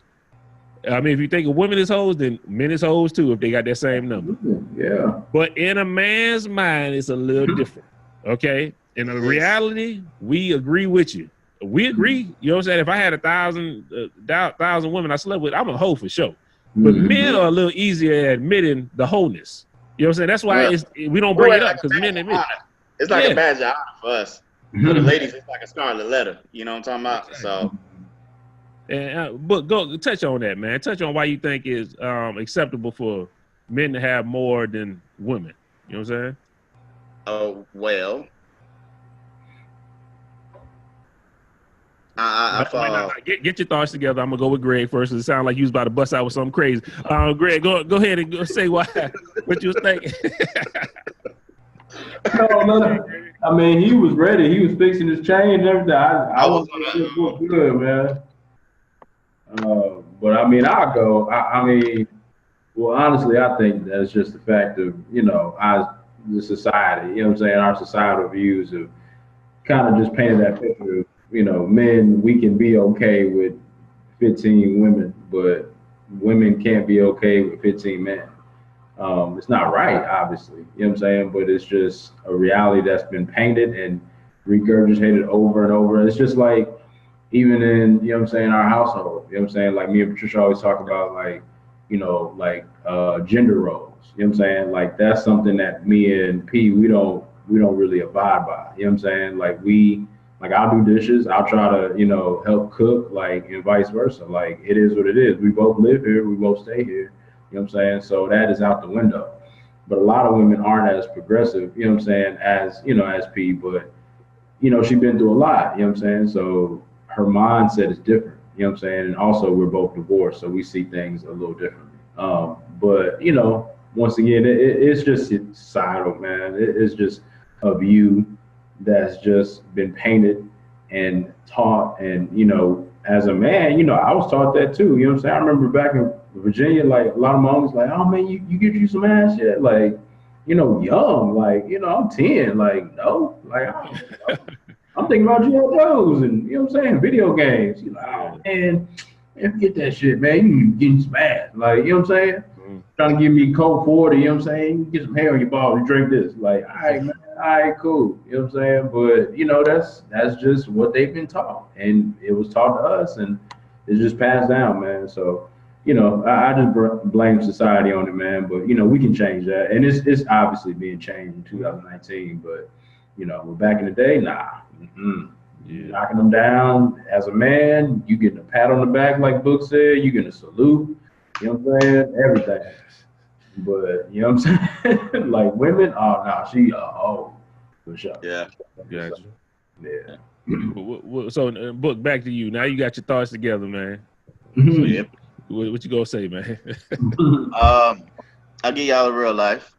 I mean, if you think of women as hoes, then men as hoes too, if they got that same number. Yeah. But in a man's mind, it's a little different. Okay? In a reality, we agree with you. We agree. You know what I'm saying? If I had 1,000 women I slept with, I'm a hoe for sure. But men are a little easier at admitting the wholeness. You know what I'm saying? That's why we don't bring it up, because men admit it. It's like a badge of honor for us. For the ladies, it's like a scarlet letter. You know what I'm talking about? So. But go touch on that, man. Touch on why you think it's acceptable for men to have more than women. You know what I'm saying? Oh, well. I Get your thoughts together. I'm gonna go with Greg first. It sounds like you was about to bust out with something crazy. Greg, go ahead and go say why. What you was thinking? No. I mean, he was ready. He was fixing his chain and everything. I was good, man. But I mean, I'll go. I mean, well, honestly, I think that's just the fact of, the society, you know what I'm saying? Our societal views have kind of just painted that picture of, men, we can be okay with 15 women, but women can't be okay with 15 men. It's not right, obviously, you know what I'm saying? But it's just a reality that's been painted and regurgitated over and over. It's just like, even in, you know what I'm saying, our household, you know what I'm saying? Like me and Patricia always talk about, like, gender roles, you know what I'm saying? Like, that's something that me and P, we don't really abide by, you know what I'm saying? Like I'll do dishes, I'll try to, help cook, like, and vice versa. Like, it is what it is. We both live here, we both stay here, you know what I'm saying? So that is out the window. But a lot of women aren't as progressive, you know what I'm saying, as P, but, she's been through a lot, you know what I'm saying? So her mindset is different, you know what I'm saying? And also we're both divorced, so we see things a little differently. But, once again, it's just societal, man. It's just a view that's just been painted and taught. And, as a man, I was taught that too, you know what I'm saying? I remember back in Virginia, like, a lot of moms like, oh man, you get you some ass yet? Like, young, like, I'm 10, like, no, like, I'm thinking about G.I. Joes and, you know what I'm saying, video games. You're like, oh, man, forget that shit, man. You getting some ass. Like, you know what I'm saying? Trying to give me Coke 40, you know what I'm saying? You get some hair on your balls, you drink this. Like, all right, man, all right, cool. You know what I'm saying? But, that's just what they've been taught. And it was taught to us, and it's just passed down, man. So, I just blame society on it, man. But, we can change that. And it's obviously being changed in 2019. But, back in the day, nah. Knocking them down as a man, you getting a pat on the back, like Book said, you getting a salute, you know what I'm saying? Everything. But, you know what I'm saying? Like, women, oh, nah, she, for sure. Yeah. Gotcha. Yeah. So, Book, back to you. Now you got your thoughts together, man. Yep. What you gonna say, man? I'll give y'all a real life.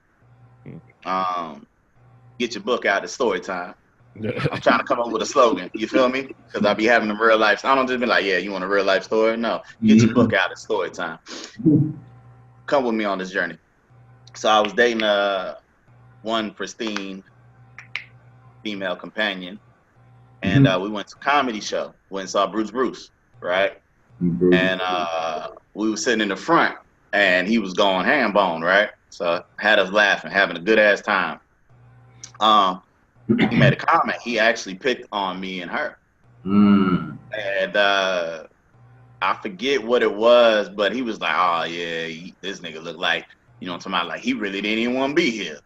get your book out. It's story time. I'm trying to come up with a slogan. You feel me? Because I be having them real life. I don't just be like, yeah, you want a real life story? No, get your book out. It's story time. Come with me on this journey. So I was dating one pristine female companion, and we went to a comedy show. Went and saw Bruce, right? And we were sitting in the front, and he was going ham bone, right? So had us laughing, having a good ass time. He made a comment. He actually picked on me and her. And I forget what it was, but he was like, oh yeah, this nigga look like, you know what I'm talking about? Like, he really didn't even want to be here.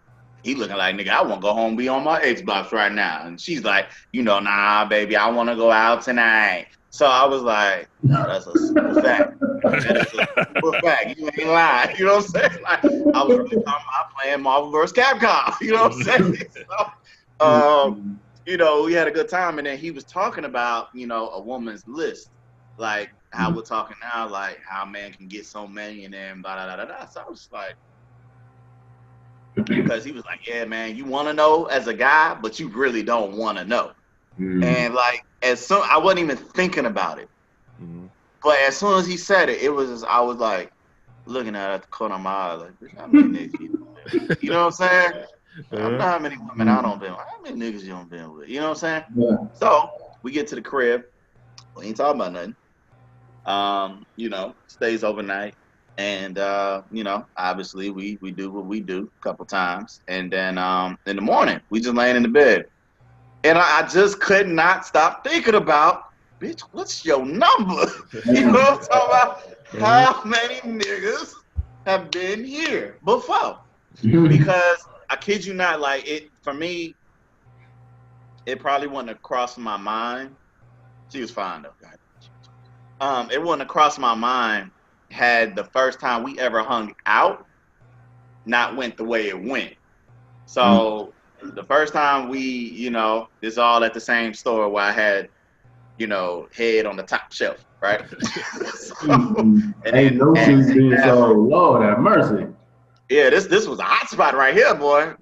He looking like, nigga, I want to go home and be on my Xbox right now. And she's like, you know, nah, baby, I want to go out tonight. So I was like, no, that's a super fact. That is a super fact. You ain't lying. You know what I'm saying? Like, I was really talking about playing Marvel vs. Capcom. You know what I'm saying? So, you know, we had a good time. And then he was talking about, you know, a woman's list. Like how we're talking now, like how a man can get so many and then blah, blah, blah, blah. So I was like, because he was like, yeah, man, you want to know as a guy, but you really don't want to know. And like, as soon, I wasn't even thinking about it. But as soon as he said it, I was like, looking at the corner of my eye, like, bitch, how many niggas you done been with? You know what I'm saying? I don't know how many women I don't been with. How many niggas you don't been with? You know what I'm saying? Yeah. So we get to the crib. We ain't talking about nothing. You know, stays overnight. And, you know, obviously we do what we do a couple times. And then in the morning, we just laying in the bed. And I just could not stop thinking about, bitch, what's your number? You know what I'm talking about? How many niggas have been here before? Because I kid you not, like, it for me, it probably wouldn't have crossed my mind. She was fine though. It wouldn't have crossed my mind had the first time we ever hung out not went the way it went. So the first time we, you know, this all at the same store where I had, you know, head on the top shelf, right? And no shoes being so, Lord have mercy. Yeah, this was a hot spot right here, boy.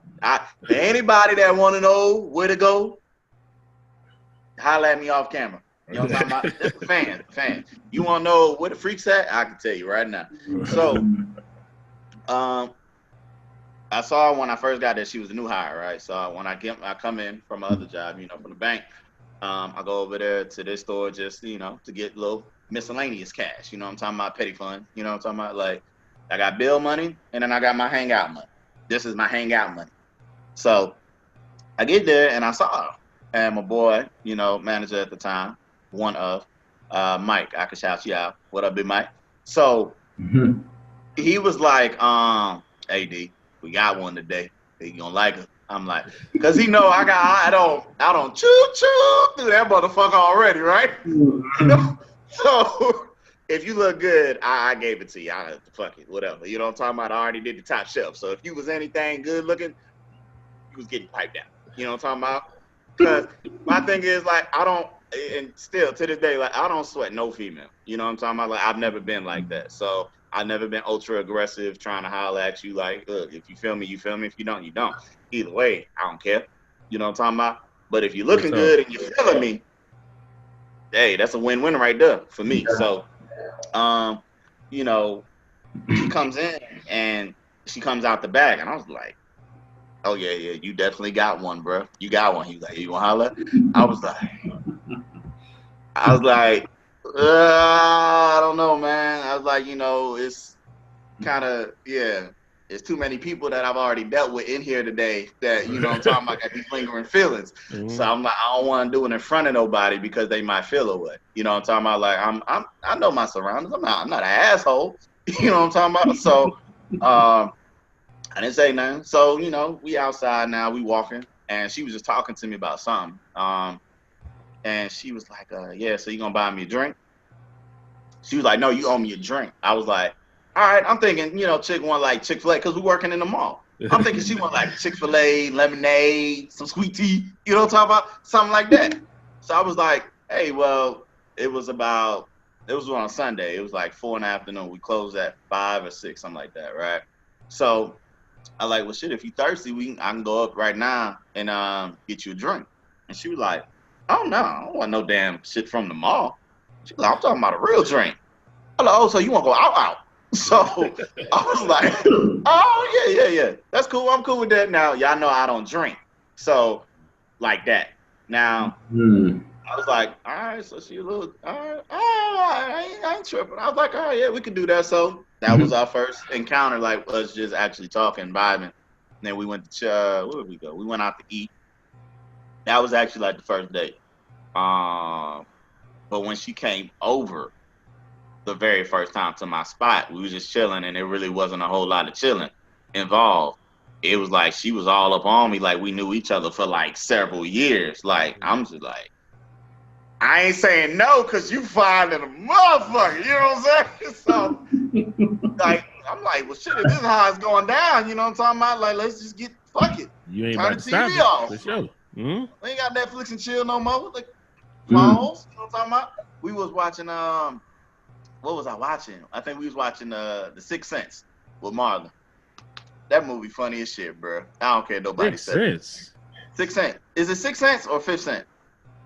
For anybody that want to know where to go, holler at me off camera. You know what I'm talking about? It's a fan. You want to know where the freak's at? I can tell you right now. So, I saw her when I first got there. She was a new hire, right? So when I come in from my other job, you know, from the bank, I go over there to this store just, you know, to get a little miscellaneous cash. You know what I'm talking about? Petty fund. You know what I'm talking about? Like, I got bill money, and then I got my hangout money. This is my hangout money. So I get there, and I saw her. And my boy, you know, manager at the time, one of, Mike, I can shout you out. What up, big Mike? So he was like, hey, D, we got one today. You gonna like her? I'm like, cause he know I don't choo through that motherfucker already, right? You know? So if you look good, I gave it to you. I fuck it, whatever. You know what I'm talking about? I already did the top shelf. So if you was anything good looking, you was getting piped down. You know what I'm talking about? Cause my thing is like, I don't, and still to this day, like I don't sweat no female. You know what I'm talking about? Like I've never been like that. So I've never been ultra aggressive trying to holler at you like, look, if you feel me, you feel me. If you don't, you don't. Either way, I don't care. You know what I'm talking about? But if you're looking good and you're feeling me, hey, that's a win-win right there for me. So, you know, she comes in and she comes out the bag, and I was like, oh yeah, you definitely got one, bro. You got one. He was like, you gonna holler? I was like, I don't know, man. I was like, you know, it's kind of, yeah, it's too many people that I've already dealt with in here today that, you know what I'm talking about, got these lingering feelings. So I'm like, I don't want to do it in front of nobody because they might feel away. You know what I'm talking about? Like, I know my surroundings. I'm not an asshole. You know what I'm talking about? So, I didn't say nothing. So, you know, we outside now, we walking, and she was just talking to me about something. And she was like, yeah, so you gonna buy me a drink? She was like, no, you owe me a drink. I was like, all right, I'm thinking, you know, chick want like Chick-fil-A, because we're working in the mall. I'm thinking she want like Chick-fil-A, lemonade, some sweet tea, you know what I'm talking about? Something like that. So I was like, hey, well, it was on Sunday. It was like 4 in the afternoon. We closed at 5 or 6, something like that, right? So I like, well, shit, if you thirsty, I can go up right now and get you a drink. And she was like, oh no, I don't want no damn shit from the mall. She was like, I'm talking about a real drink. I'm like, oh, so you want to go out? So I was like, oh yeah. That's cool. I'm cool with that. Now y'all know I don't drink, so like that. Now I was like, all right, so she a little, all right, I ain't tripping. I was like, all right, yeah, we can do that. So that was our first encounter, like us just actually talking, vibing. And then we went to where did we go? We went out to eat. That was actually like the first date. But when she came over the very first time to my spot, we was just chilling, and there really wasn't a whole lot of chilling involved. It was like she was all up on me, like we knew each other for like several years. Like I'm just like, I ain't saying no because you fine in a motherfucker, you know what I'm saying? So like I'm like, well shit, if this is how it's going down, you know what I'm talking about? Like let's just get fuck it. You ain't Turn about the to stop TV it. off. For sure. We ain't got Netflix and chill no more. Like phones, you know what I'm talking about? We was watching what was I watching? I think we was watching The Sixth Sense with Marlon. That movie funny as shit, bro. I don't care nobody says. Sixth Sense. Is it Sixth Sense or Fifth Sense?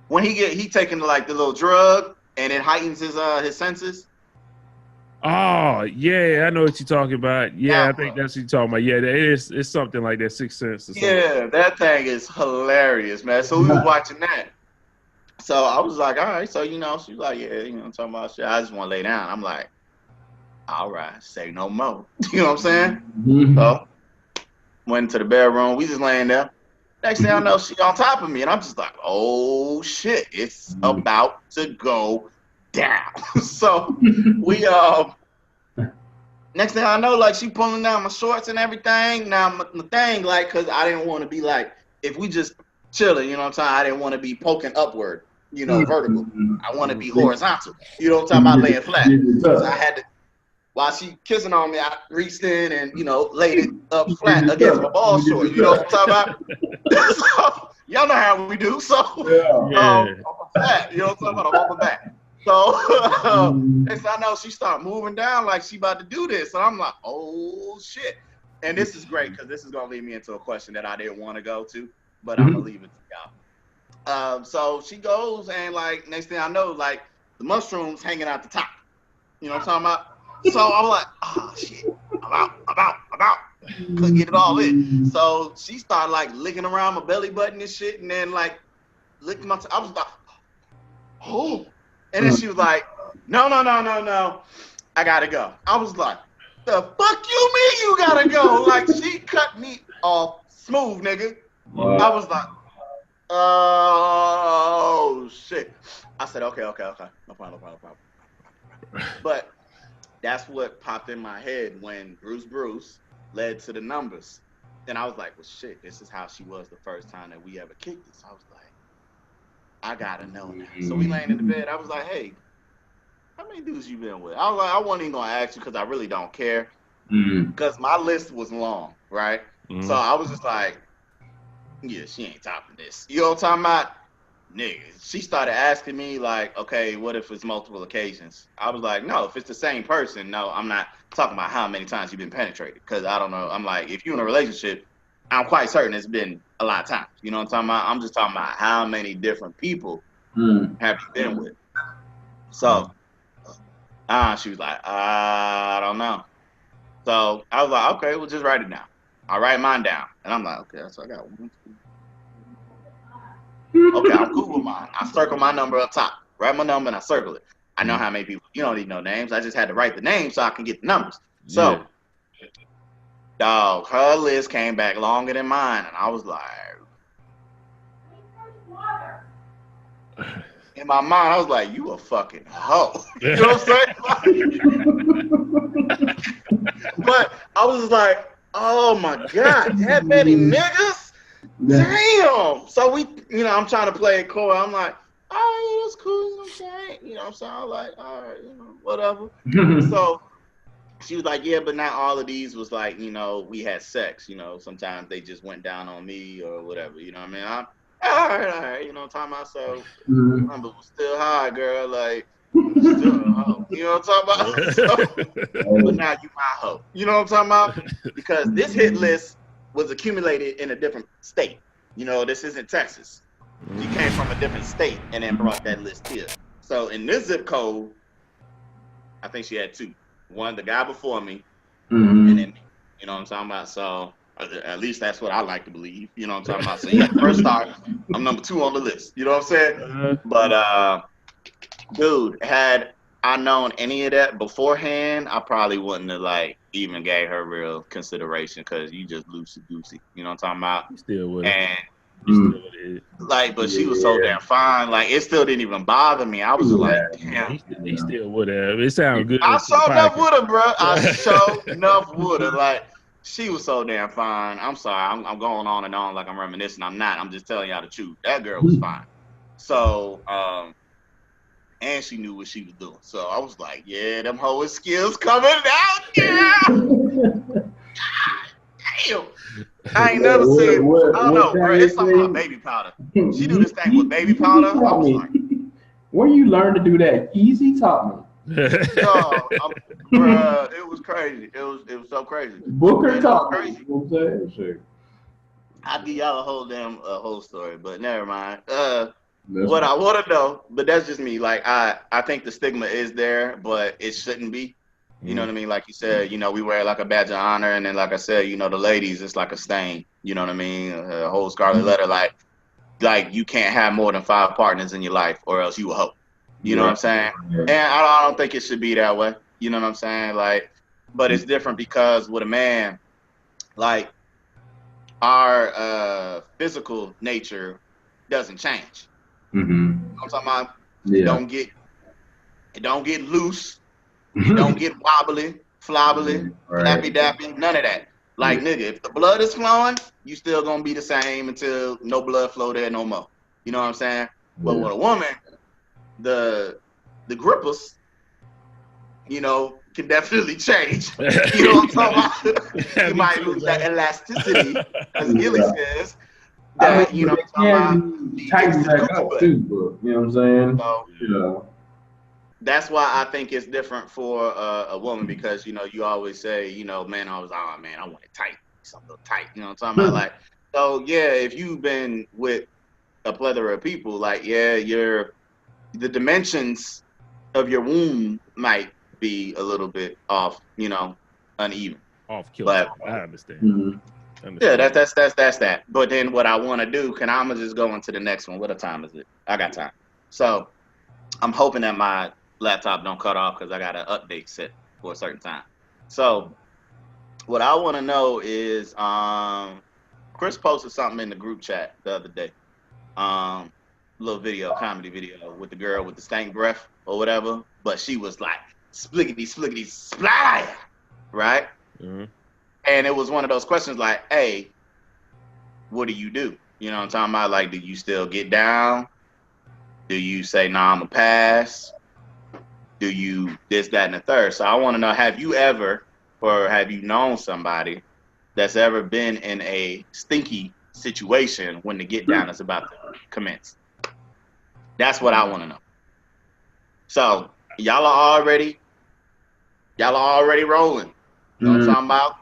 When he taking like the little drug and it heightens his senses. Oh yeah, I know what you're talking about. Yeah, I think that's what you're talking about. Yeah, it's something like that, Sixth Sense or something. Yeah, that thing is hilarious, man. So we was watching that. So I was like, all right. So, you know, she was like, yeah, you know, I'm talking about shit. I just want to lay down. I'm like, all right, say no more. You know what I'm saying? So went to the bedroom. We just laying there. Next thing I know, she on top of me. And I'm just like, oh, shit. It's about to go down. So we, next thing I know, like, she pulling down my shorts and everything. Now, my thing, like, because I didn't want to be like, if we just chilling, you know what I'm saying? I didn't want to be poking upward, you know, vertical. I want to be horizontal. You know what I'm talking about? Laying flat. So I had to, while she kissing on me, I reached in and, you know, laid it up flat against my ball short. You know what I'm talking about? So, y'all know how we do. So, I'm flat. You know what I'm talking about? I'm off my back. So, next thing I know, she started moving down like she about to do this. And I'm like, oh, shit. And this is great because this is going to lead me into a question that I didn't want to go to, but I'm going to leave it to y'all. So she goes and, like, next thing I know, like, the mushrooms hanging out the top. You know what I'm talking about? So I'm like, oh, shit. I'm out. Couldn't get it all in. So she started, like, licking around my belly button and shit, and then, like, licking my I was like, oh. And then she was like, no. I got to go. I was like, the fuck you mean you got to go? Like, she cut me off smooth, nigga. Wow. I was like, oh, shit. I said, okay. No problem. But that's what popped in my head when Bruce led to the numbers. And I was like, well, shit, this is how she was the first time that we ever kicked this. I was like, I gotta know now. So we laying in the bed. I was like, hey, how many dudes you been with? I was like, I wasn't even gonna ask you because I really don't care. Because my list was long, right? So I was just like, yeah, she ain't topping this. You know what I'm talking about? Nigga, she started asking me like, okay, what if it's multiple occasions? I was like, no, if it's the same person, no, I'm not talking about how many times you've been penetrated. Because I don't know. I'm like, if you're in a relationship, I'm quite certain it's been a lot of times. You know what I'm talking about? I'm just talking about how many different people have you been with. So she was like, I don't know. So I was like, okay, well, just write it down. I write mine down. And I'm like, okay, so I got 1, 2. Okay, I'm cool with mine. I circle my number up top. Write my number and I circle it. I know how many people. You don't need no names. I just had to write the names so I can get the numbers. So, dog, her list came back longer than mine. And I was like, in my mind, I was like, you a fucking hoe. You know what I'm saying? But I was like, oh my God, that many niggas? Damn. So we, you know, I'm trying to play it cool. I'm like, all right, that's cool. You know what I'm saying? You know what I'm saying? I'm like, all right, you know, whatever. So she was like, yeah, but not all of these was like, you know, we had sex. You know, sometimes they just went down on me or whatever. You know what I mean? I'm all right. You know what I'm talking about? So number was still high, girl. Like, Still a hoe. You know what I'm talking about? So, but now you my hoe. You know what I'm talking about? Because this hit list was accumulated in a different state. You know, this isn't Texas. She came from a different state and then brought that list here. So in this zip code, I think she had two. One, the guy before me, and then me. You know what I'm talking about? So at least that's what I like to believe. You know what I'm talking about? So yeah, first start, I'm number 2 on the list. You know what I'm saying? But dude, had I known any of that beforehand, I probably wouldn't have like even gave her real consideration because you just loosey goosey. You know what I'm talking about? You still would. And Still like, but she was so damn fine. Like, it still didn't even bother me. I was just like, damn. He still would have. It sounds good. I sure enough would have, bro. I sure enough would have. Like, she was so damn fine. I'm sorry. I'm going on and on like I'm reminiscing. I'm not. I'm just telling y'all the truth. That girl was fine. So, and she knew what she was doing. So I was like, yeah, them hoe skills coming out. Yeah. God damn. I ain't never seen. I don't know, bro. It's something about baby powder. She do this thing with baby powder. I was like, where you learn to do that? Easy taught me. No, bro, it was crazy. It was so crazy. Booker taught me. You know what I'm saying? Sure. I'll give y'all a whole story, but never mind. What I want to know, but that's just me. Like I think the stigma is there, but it shouldn't be. You know what I mean? Like you said, you know, we wear like a badge of honor, and then like I said, you know, the ladies, it's like a stain. You know what I mean? A whole scarlet letter, like you can't have more than 5 partners in your life, or else you a hoe. You know what I'm saying? And I don't think it should be that way. You know what I'm saying? Like, but it's different because with a man, like our physical nature doesn't change. You know what I'm talking about? Yeah. It don't get loose. You don't get wobbly, flobbly, flappy dappy, none of that. Like, nigga, if the blood is flowing, you still gonna be the same until no blood flow there no more. You know what I'm saying? But with a woman, the grippers, you know, can definitely change. You know what I'm talking about? You might lose that elasticity, as Gilly says. That, you know what I'm talking about? Tighten that up too, bro. You know what I'm saying? So, you know. That's why I think it's different for a woman because, you know, you always say, you know, man, I want it tight, something a little tight, you know what I'm talking about? Like, so, yeah, if you've been with a plethora of people, like, yeah, the dimensions of your womb might be a little bit off, you know, uneven. Off kilter. I understand. Yeah, that's that. But then what I want to do, I'm just go into the next one. What time is it? I got time. So I'm hoping that my laptop don't cut off because I got an update set for a certain time. So what I want to know is Chris posted something in the group chat the other day. Little video, comedy video with the girl with the stank breath or whatever, but she was like spliggity splat, right? And it was one of those questions like, hey, what do you do? You know what I'm talking about? Like, do you still get down? Do you say, nah, I'm a pass? Do you this, that, and the third? So I want to know, have you ever, or have you known somebody that's ever been in a stinky situation when the get down is about to commence? That's what I want to know. So y'all are already rolling. You know what I'm talking about?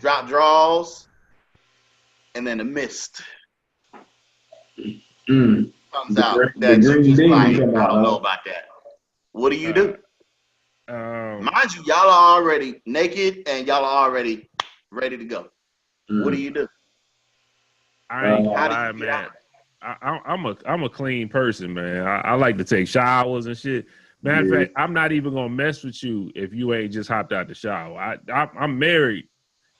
Drop draws, and then the mist comes out. That you just like, I don't know about that. What do you do? Mind you, y'all are already naked and y'all are already ready to go. What do you do? I ain't gonna lie, man. I'm a clean person, man. I like to take showers and shit. Matter of fact, I'm not even gonna mess with you if you ain't just hopped out the shower. I'm married,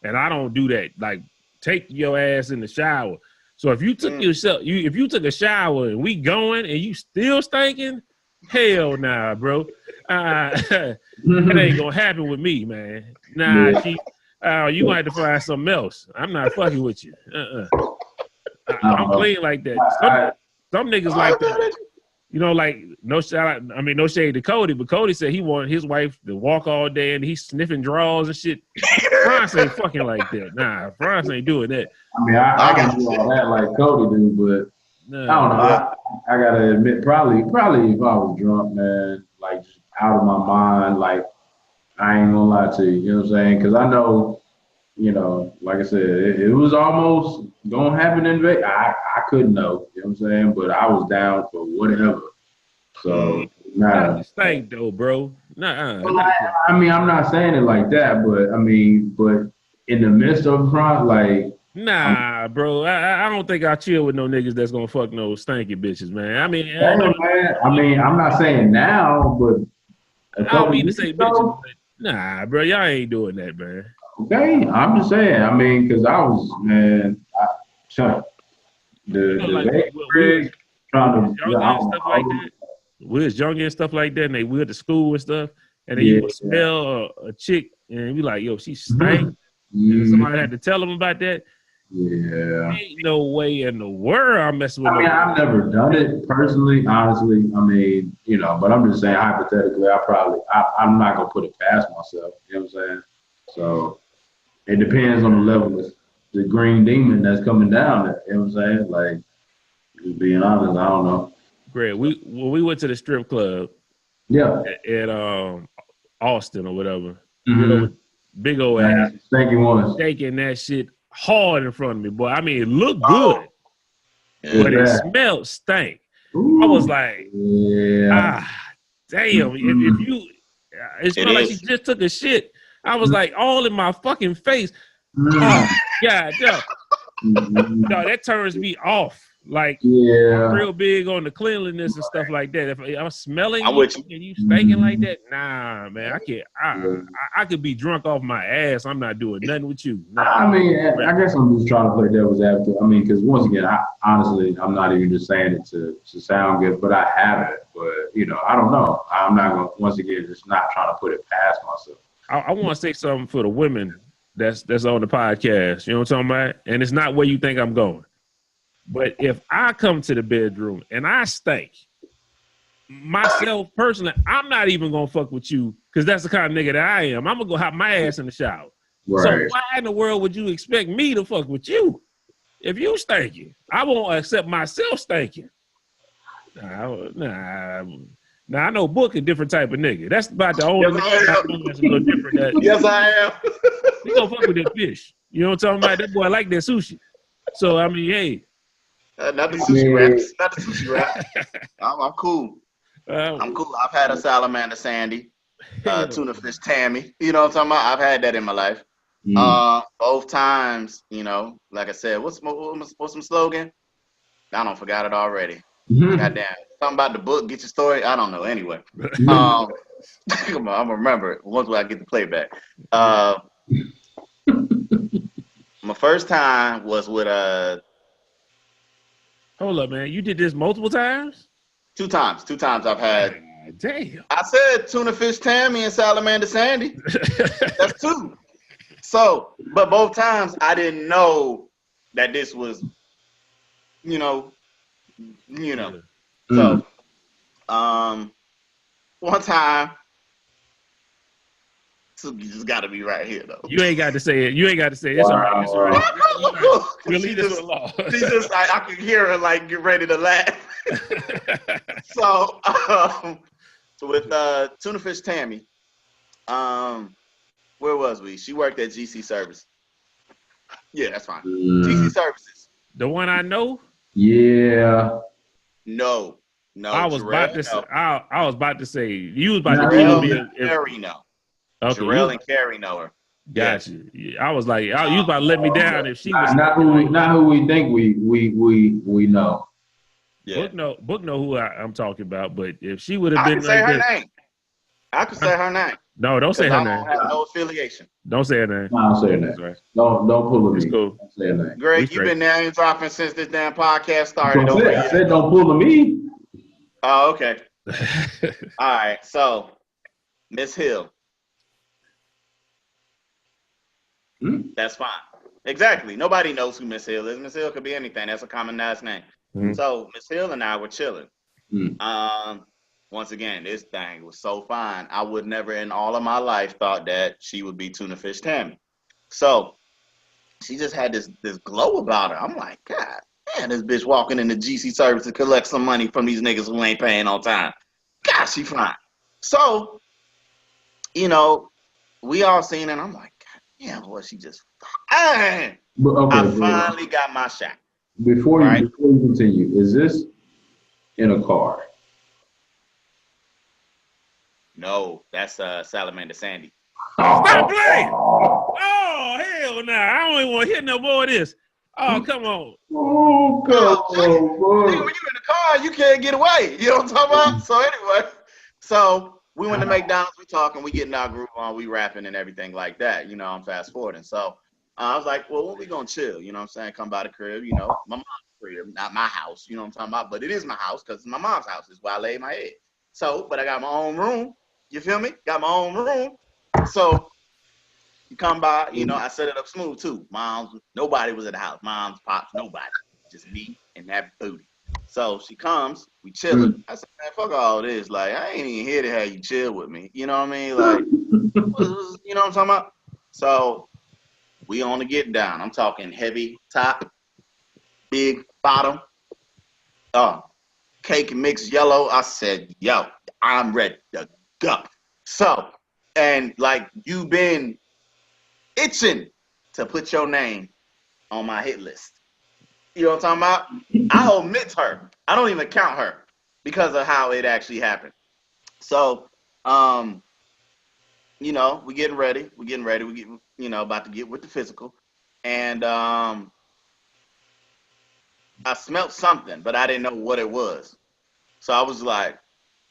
and I don't do that. Like, take your ass in the shower. So if you took if you took a shower and we going and you still stinking, hell nah, bro. That ain't gonna happen with me, man. Nah, you gonna have to find something else. I'm not fucking with you. I'm clean like that. Some niggas like that. You know, like, no shade to Cody, but Cody said he wanted his wife to walk all day and he's sniffing drawers and shit. France ain't fucking like that. Nah, France ain't doing that. I mean, I can do all that like Cody do, I don't know. I gotta admit, probably if I was drunk, man, like just out of my mind, like I ain't gonna lie to you. You know what I'm saying? Because I know, like I said, it was almost gonna happen in Vegas. I couldn't know. You know what I'm saying? But I was down for whatever. So Not the stank though, bro. Nah. I mean, I'm not saying it like that, but I mean, but in the midst of front, like. Nah, bro. I don't think I chill with no niggas that's gonna fuck no stanky bitches, man. I mean, I'm not saying now, but I don't mean to say bitches, but nah, bro. Y'all ain't doing that, man. Okay, I'm just saying. I mean, because I was, man, we was younger and stuff like that, and we went to school and stuff, and then you would smell a chick, and you like, yo, she stank. And somebody had to tell them about that. Yeah. Ain't no way in the world I'm messing with. I mean, I've never done it personally, honestly. I mean, but I'm just saying hypothetically, I'm not gonna put it past myself. You know what I'm saying? So it depends on the level of the green demon that's coming down there. You know what I'm saying? Like, just being honest, I don't know. Great. When we went to the strip club, at Austin or whatever, big old ass, shaking that shit hard in front of me, boy. I mean, it looked good, but it smelled stank. I was like, damn. If you, it smelled like she just took a shit. I was like, all in my fucking face. Oh, God, no, that turns me off. Like, I'm real big on the cleanliness and stuff like that. If I'm smelling you and you stinking like that, nah, man, I can't. I could be drunk off my ass. I'm not doing nothing with you. Nah. I mean, I guess I'm just trying to play devil's advocate. I mean, because once again, honestly, I'm not even just saying it to sound good, but I haven't. But I don't know. I'm not gonna, once again, just not trying to put it past myself. I want to say something for the women that's on the podcast. You know what I'm talking about? And it's not where you think I'm going. But if I come to the bedroom and I stink, myself personally, I'm not even gonna fuck with you because that's the kind of nigga that I am. I'm gonna go hop my ass in the shower. Right. So why in the world would you expect me to fuck with you if you stinking? I won't accept myself stinking. Nah. Now I know Book a different type of nigga. That's about the only nigga that's a little different. Yes, I am. We gonna fuck with that fish. You know what I'm talking about? That boy like that sushi. So I mean, hey. Not the sushi wrap. Not the sushi wrap. I'm cool. I'm cool. I've had a salamander Sandy, tuna fish Tammy. You know what I'm talking about? I've had that in my life. Both times, like I said, what's some slogan? I don't forgot it already. Goddamn. Something about the book, get your story. I don't know. Anyway. Come on, I'm gonna remember it once I get the playback. My first time was with Hold up, man. You did this multiple times? Two times I've had. Damn. I said tuna fish Tammy and salamander Sandy. That's two. So, but both times I didn't know that this was, So, one time, so you just got to be right here, though. You ain't got to say it. It's all right. It's all right. We'll leave this alone. She just, I could hear her like get ready to laugh. So, with tuna fish Tammy, where was we? She worked at GC Service. Yeah, that's fine. GC Services. The one I know? Yeah. No. I was about to say you was about to kill me. Carrie know. Okay, Jarrell and Carrie know her. Gotcha. Yeah, I was like, you was about to let me down if she was not who we think we know. Yeah. Book know who I'm talking about, but if she would have been, I could say her name. I could say her name. No, don't say her name. I don't have no affiliation. Don't say her name. No, don't say her name. Right. Don't pull me. It's cool. Don't say her name. Greg, you've been name dropping since this damn podcast started. I said don't pull me. Oh, okay. All right. So, Miss Hill. That's fine. Exactly. Nobody knows who Miss Hill is. Miss Hill could be anything. That's a common last name. So Miss Hill and I were chilling. Once again, this thing was so fine. I would never in all of my life thought that she would be tuna fish Tammy. So she just had this glow about her. I'm like, God man, this bitch walking in the GC service to collect some money from these niggas who ain't paying on time. God, she fine. So, you know, we all seen it. I'm like, God damn, boy, she just fine. I finally got my shot. Before you continue, is this in a car? No, that's Salamander Sandy. Stop playing! Oh, hell nah. I don't even want to hear no more of this. Oh, come on. Oh, nigga, when you in the car, you can't get away. You know what I'm talking about? So anyway, so we went to McDonald's, we talking, we getting our groove on, we rapping and everything like that. You know, I'm fast forwarding. So I was like, well, when we gonna chill? You know what I'm saying? Come by the crib, you know, my mom's crib, not my house. You know what I'm talking about? But it is my house because it's my mom's house. It's where I lay my head. So, but I got my own room. You feel me? Got my own room. So you come by, you know, I set it up smooth too. Mom's, nobody was at the house. Mom's, pops, nobody. Just me and that booty. So she comes, we chilling. I said, man, fuck all this. Like, I ain't even here to have you chill with me. You know what I mean? Like, you know what I'm talking about? So we on the get down. I'm talking heavy top, big bottom, cake mixed yellow. I said, yo, I'm ready to go. So, and like, you've been itching to put your name on my hit list. You know what I'm talking about? I omit her. I don't even count her because of how it actually happened. So, you know, we getting ready. We get, you know, about to get with the physical. And I smelled something, but I didn't know what it was. So I was like,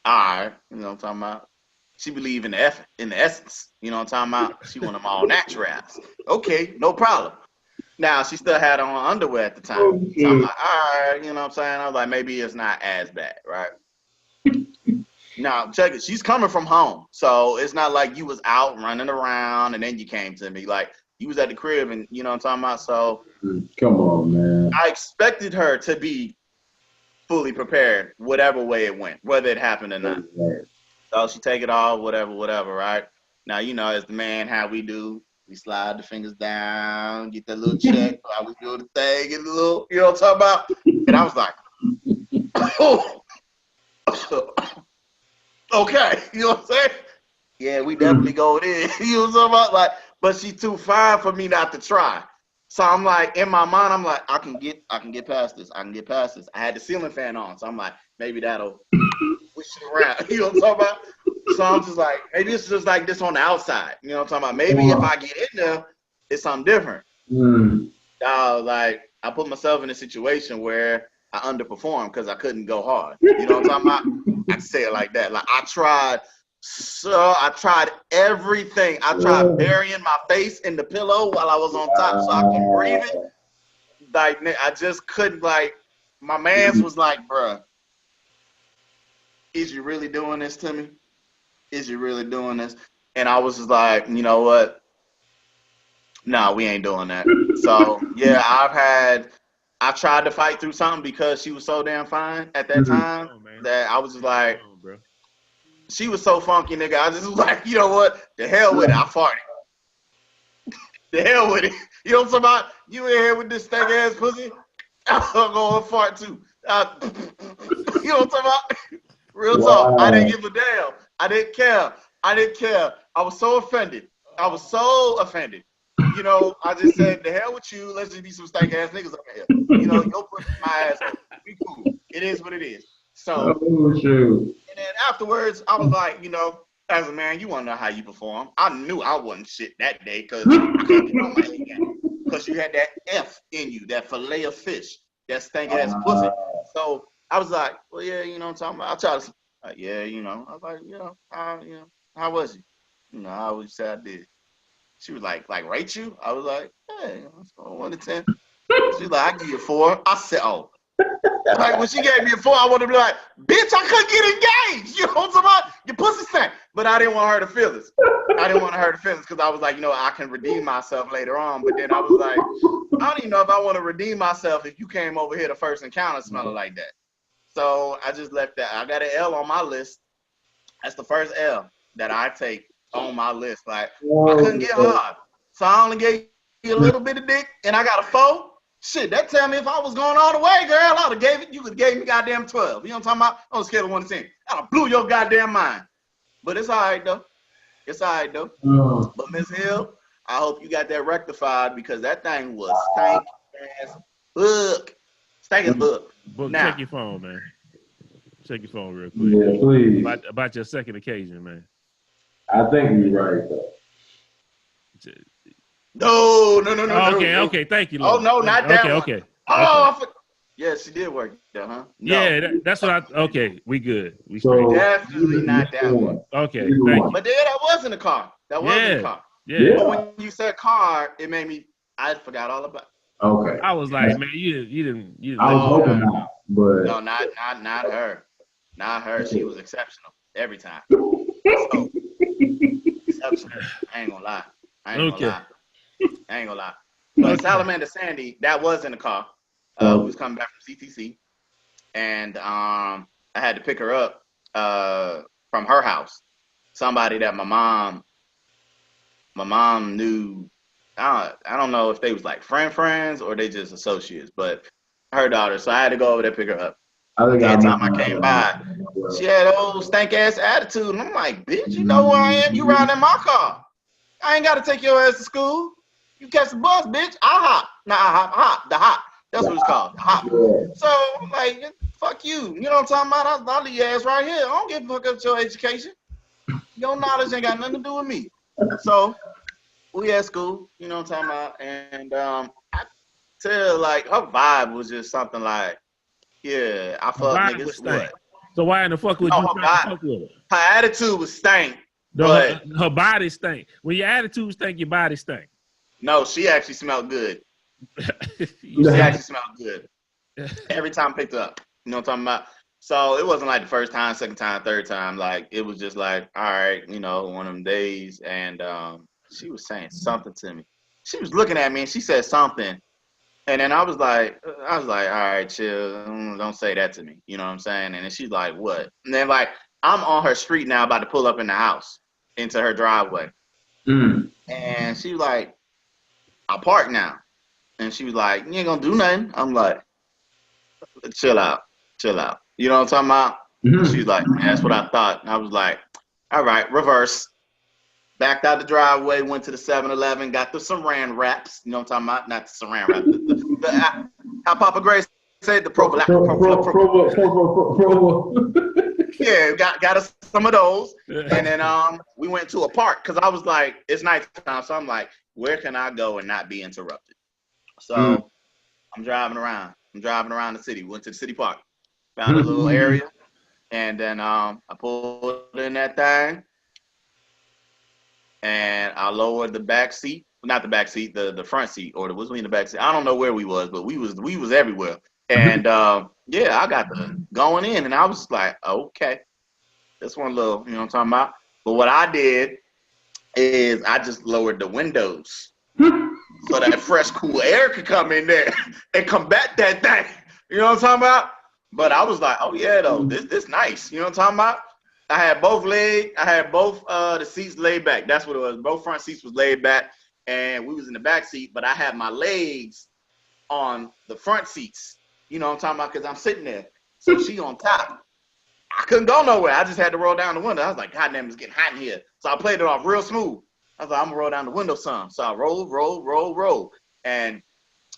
all right, you know what I'm talking about? She believe in the essence. You know what I'm talking about? She want them all naturals. Okay, no problem. Now, she still had on underwear at the time. So I'm like, all right, you know what I'm saying? I was like, maybe it's not as bad, right? Now, check it. She's coming from home. So it's not like you was out running around and then you came to me. Like, you was at the crib and, you know what I'm talking about? So come on, man. I expected her to be fully prepared, whatever way it went, whether it happened or not. So she take it off, whatever, right? Now, you know, as the man, how we do, we slide the fingers down, get that little check, while we do the thing, get a little, you know what I'm talking about? And I was like, oh, okay, you know what I'm saying? Yeah, we definitely go in, you know what I'm talking about? Like, but she's too fine for me not to try. So I'm like, in my mind, I'm like, I can get past this. I had the ceiling fan on, so I'm like, maybe that'll push it around. You know what I'm talking about? So I'm just like, maybe it's just like this on the outside. You know what I'm talking about? Maybe if I get in there, it's something different. Like, I put myself in a situation where I underperformed because I couldn't go hard. You know what I'm talking about? I say it like that. Like, I tried everything. I tried burying my face in the pillow while I was on top so I couldn't breathe it. Like, I just couldn't, like, my man's was like, bruh, is you really doing this to me? Is you really doing this? And I was just like, you know what? No, we ain't doing that. So, yeah, I tried to fight through something because she was so damn fine at that time that I was just like, she was so funky, nigga. I just was like, you know what? The hell with it. I farted. The hell with it. You know what I'm talking about? You in here with this stank ass pussy? I'm going to fart too. You know what I'm talking about? Real talk. I didn't give a damn. I didn't care. I was so offended. You know, I just said, the hell with you. Let's just be some stank ass niggas up here. You know, your pussy, my ass. We cool. It is what it is. So, and then afterwards, I was like, you know, as a man, you want to know how you perform. I knew I wasn't shit that day because I couldn't get on my head again. Because you had that F in you, that fillet of fish, that stank ass pussy. So I was like, well, yeah, you know what I'm talking about. I tried to, yeah, you know. I was like, you know, how was you? You know, I always said I did. She was like, rate you? I was like, hey, 1 to 10. She's like, I give you a 4. I said, oh. Like, when she gave me a 4, I wanted to be like, bitch, I couldn't get engaged. You know what I'm talking about? Your pussy stank. But I didn't want her to feel this. Because I was like, you know, I can redeem myself later on. But then I was like, I don't even know if I want to redeem myself if you came over here the first encounter smelling like that. So I just left that. I got an L on my list. That's the first L that I take on my list. Like, I couldn't get hard. So I only gave you a little bit of dick, and I got a 4. Shit, that tell me if I was going all the way, girl, I would have gave it. You could have gave me goddamn 12. You know what I'm talking about? On a scale of 1 to 10. I'd have blew your goddamn mind. But it's all right though. It's all right though. But Miss Hill, I hope you got that rectified because that thing was stank as fuck. Stank as fuck. Book, Now, check your phone, man. Check your phone real quick. Yeah, please. About your second occasion, man. I think you're right though. No. Okay. Thank you. Oh Lord. no, not that one. Okay. Oh, yeah, she did work though, huh? No. Yeah, that's what I. Okay, we good. We So straight. Definitely not that one. Okay, thank you. But yeah, that was in the car. That was in the car. Yeah. But when you said car, it made me. I forgot all about. Okay. I was like, man, you didn't. I was hoping not, but No, not her. Not her. She was exceptional every time. So, exceptional. I ain't gonna lie. I ain't gonna lie. But Salamander Sandy, that was in the car. We was coming back from CTC, and I had to pick her up from her house. Somebody that my mom knew. I don't know if they was like friends or they just associates, but her daughter. So I had to go over there pick her up. Every time I came by, she had an old stank ass attitude, and I'm like, bitch, you know who I am? You riding in my car. I ain't got to take your ass to school. You catch the bus, bitch. I hop. The hop. That's what it's called. The hop. So, like, fuck you. You know what I'm talking about? I'll leave your ass right here. I don't give a fuck about your education. Your knowledge ain't got nothing to do with me. So, we at school. You know what I'm talking about? And I tell, like, her vibe was just something like, yeah, I fuck niggas. What? So why in the fuck would you try to fuck with her? Her attitude was stank. Her body stank. When your attitude stank, your body stank. No, she actually smelled good. She actually smelled good. Every time I picked her up. You know what I'm talking about? So it wasn't like the first time, second time, third time. Like, it was just like, all right, you know, one of them days. And she was saying something to me. She was looking at me and she said something. And then I was like, all right, chill. Don't say that to me. You know what I'm saying? And then she's like, what? And then, like, I'm on her street now about to pull up in the house into her driveway. And she was like, I park now. And she was like, you ain't gonna do nothing. I'm like, chill out. You know what I'm talking about? She's like, man, that's what I thought. And I was like, all right, reverse. Backed out the driveway, went to the 7-Eleven, got the saran wraps. You know what I'm talking about? Not the saran wrap. How Papa Grace said, the Yeah, got us some of those. And then we went to a park because I was like, it's nighttime. So I'm like, where can I go and not be interrupted? So I'm driving around. The city. Went to the city park. Found a little area. And then I pulled in that thing. And I lowered the back seat. Not the back seat, the front seat. Or was we in the back seat? I don't know where we was, but we was everywhere. And yeah, I got going in, and I was like, okay, this one little, you know what I'm talking about? But what I did is I just lowered the windows so that fresh, cool air could come in there and combat that thing. You know what I'm talking about? But I was like, oh yeah, though, this nice. You know what I'm talking about? I had both the seats laid back. That's what it was. Both front seats was laid back, and we was in the back seat, but I had my legs on the front seats. You know what I'm talking about? Because I'm sitting there. So she on top. I couldn't go nowhere. I just had to roll down the window. I was like, God damn, it's getting hot in here. So I played it off real smooth. I was like, I'm going to roll down the window some. So I roll. And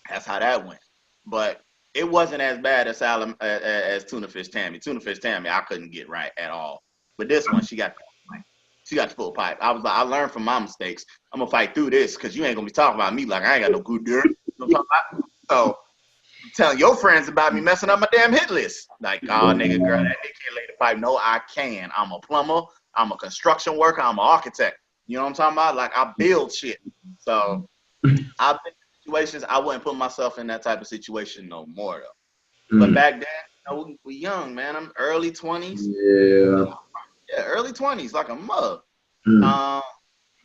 that's how that went. But it wasn't as bad as Tuna Fish Tammy. Tuna Fish Tammy, I couldn't get right at all. But this one, she got the full pipe. I was like, I learned from my mistakes. I'm going to fight through this because you ain't going to be talking about me like I ain't got no good dirt. You know what I'm talking about? So telling your friends about me messing up my damn hit list. Like, oh, nigga, girl, that nigga can't lay the pipe. No, I can. I'm a plumber. I'm a construction worker. I'm an architect. You know what I'm talking about? Like, I build shit. So I've been in situations, I wouldn't put myself in that type of situation no more, though. But back then, you know, we young, man. I'm early 20s. Yeah. Yeah, early 20s, like a mug. The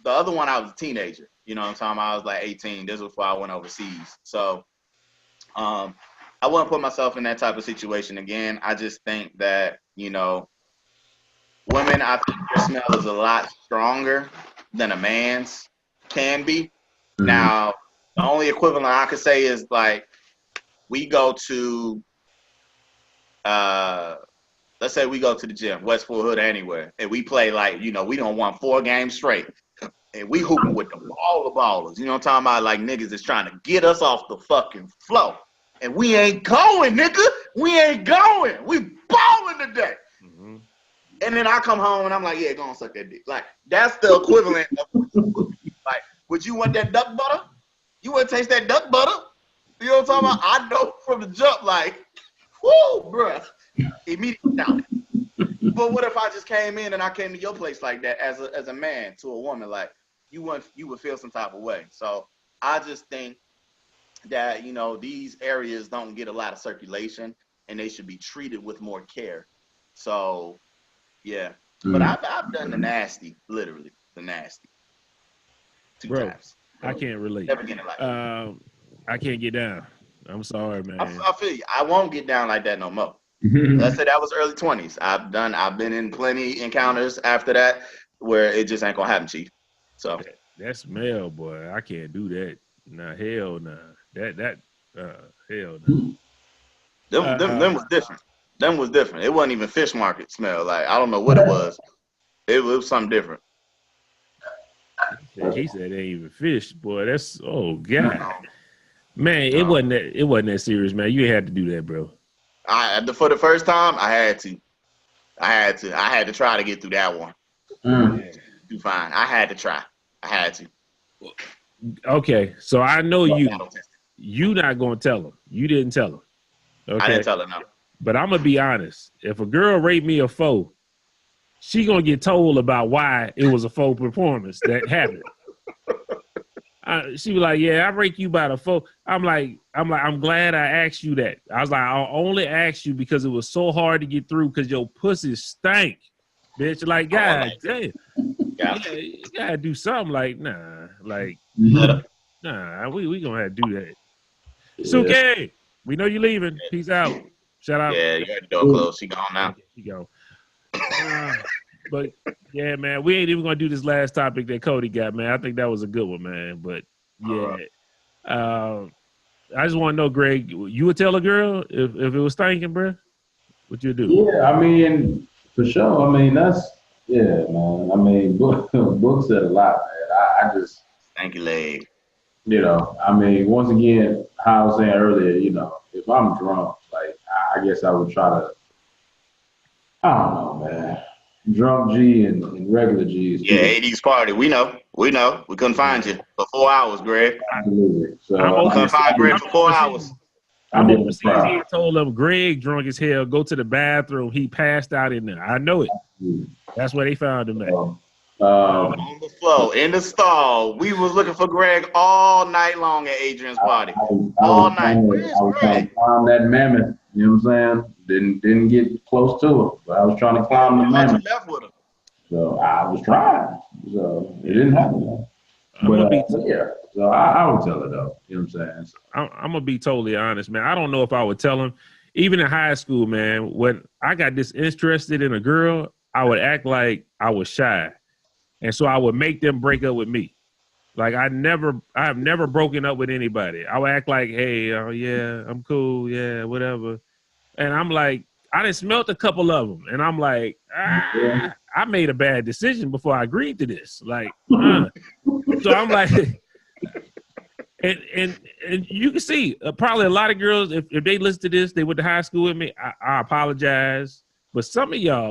other one, I was a teenager. You know what I'm talking about? I was like 18. This was before I went overseas. So I wouldn't put myself in that type of situation again. I just think that, you know, women, I think their smell is a lot stronger than a man's can be. Now, the only equivalent I could say is like we go to, let's say we go to the gym, Westport Hood, anywhere, and we play like, you know, we don't want 4 games straight. And we hooping with the ballers. You know what I'm talking about? Like niggas is trying to get us off the fucking floor. And we ain't going, nigga. We ain't going. We balling today. Mm-hmm. And then I come home and I'm like, yeah, go on suck that dick. Like, that's the equivalent of, like, would you want that duck butter? You want to taste that duck butter? You know what I'm talking about? I know from the jump, like, whoo, bruh. Immediately down. But what if I just came in and I came to your place like that as a man to a woman? Like, you would feel some type of way. So I just think that, you know, these areas don't get a lot of circulation and they should be treated with more care. So, yeah. But I've done the nasty, literally, the nasty. 2 times. I can't relate. Never get it like that. I can't get down. I'm sorry, man. I feel you. I won't get down like that no more. Let's say that was early 20s. I've been in plenty encounters after that where it just ain't gonna happen, Chief. So that's male, boy. I can't do that. Nah, hell nah. Hell no. Them was different. Them was different. It wasn't even fish market smell. Like, I don't know what it was. It was something different. He said they ain't even fish, boy. That's God. Man, it wasn't that serious, man. You ain't had to do that, bro. For the first time, I had to. I had to try to get through that one. Do fine. I had to try. I had to. Okay, so I know you not gonna tell him. You didn't tell him. Okay? I didn't tell her, no. But I'm gonna be honest. If a girl rate me a 4, she gonna get told about why it was a 4 performance that happened. She was like, "Yeah, I rate you by the 4." I'm glad I asked you that. I was like, I'll only ask you because it was so hard to get through because your pussy stank, bitch. Like, God damn. Yeah, you gotta do something. Like, nah, we gonna have to do that. Yeah. Suke, we know you leaving. Peace out. Shout out. Yeah, you got the door closed. She gone now. She gone. But yeah, man, we ain't even gonna do this last topic that Cody got, man. I think that was a good one, man. But yeah, I just want to know, Greg, you would tell a girl if it was stinking, bro? What you do? Yeah, I mean, for sure. I mean, man. I mean, book said a lot, man. I just thank you, leg. You know, I mean, once again, how I was saying earlier, you know, if I'm drunk, like I guess I would try to. I don't know, man. Drunk G and regular G's. Yeah, 80s party. We know. We couldn't find you for 4 hours, Greg. Absolutely. So we couldn't find Greg for 4 hours. I'm overseas. He told them Greg drunk as hell. Go to the bathroom. He passed out in there. I know it. That's where they found him at. On the floor, in the stall. We was looking for Greg all night long at Adrian's party. All night. I was trying to climb that mammoth. You know what I'm saying? Didn't get close to it, but I was trying to climb the mammoth. So I was trying. So it didn't happen. But yeah. So I would tell her though. You know what I'm saying? So, I'm gonna be totally honest, man. I don't know if I would tell him. Even in high school, man, when I got disinterested in a girl, I would act like I was shy. And so I would make them break up with me. Like I have never broken up with anybody. I would act like, hey, yeah, I'm cool. Yeah, whatever. And I'm like, I done smelt a couple of them. And I'm like, I made a bad decision before I agreed to this. Like, so I'm like, and you can see probably a lot of girls, if they listen to this, they went to high school with me. I apologize. But some of y'all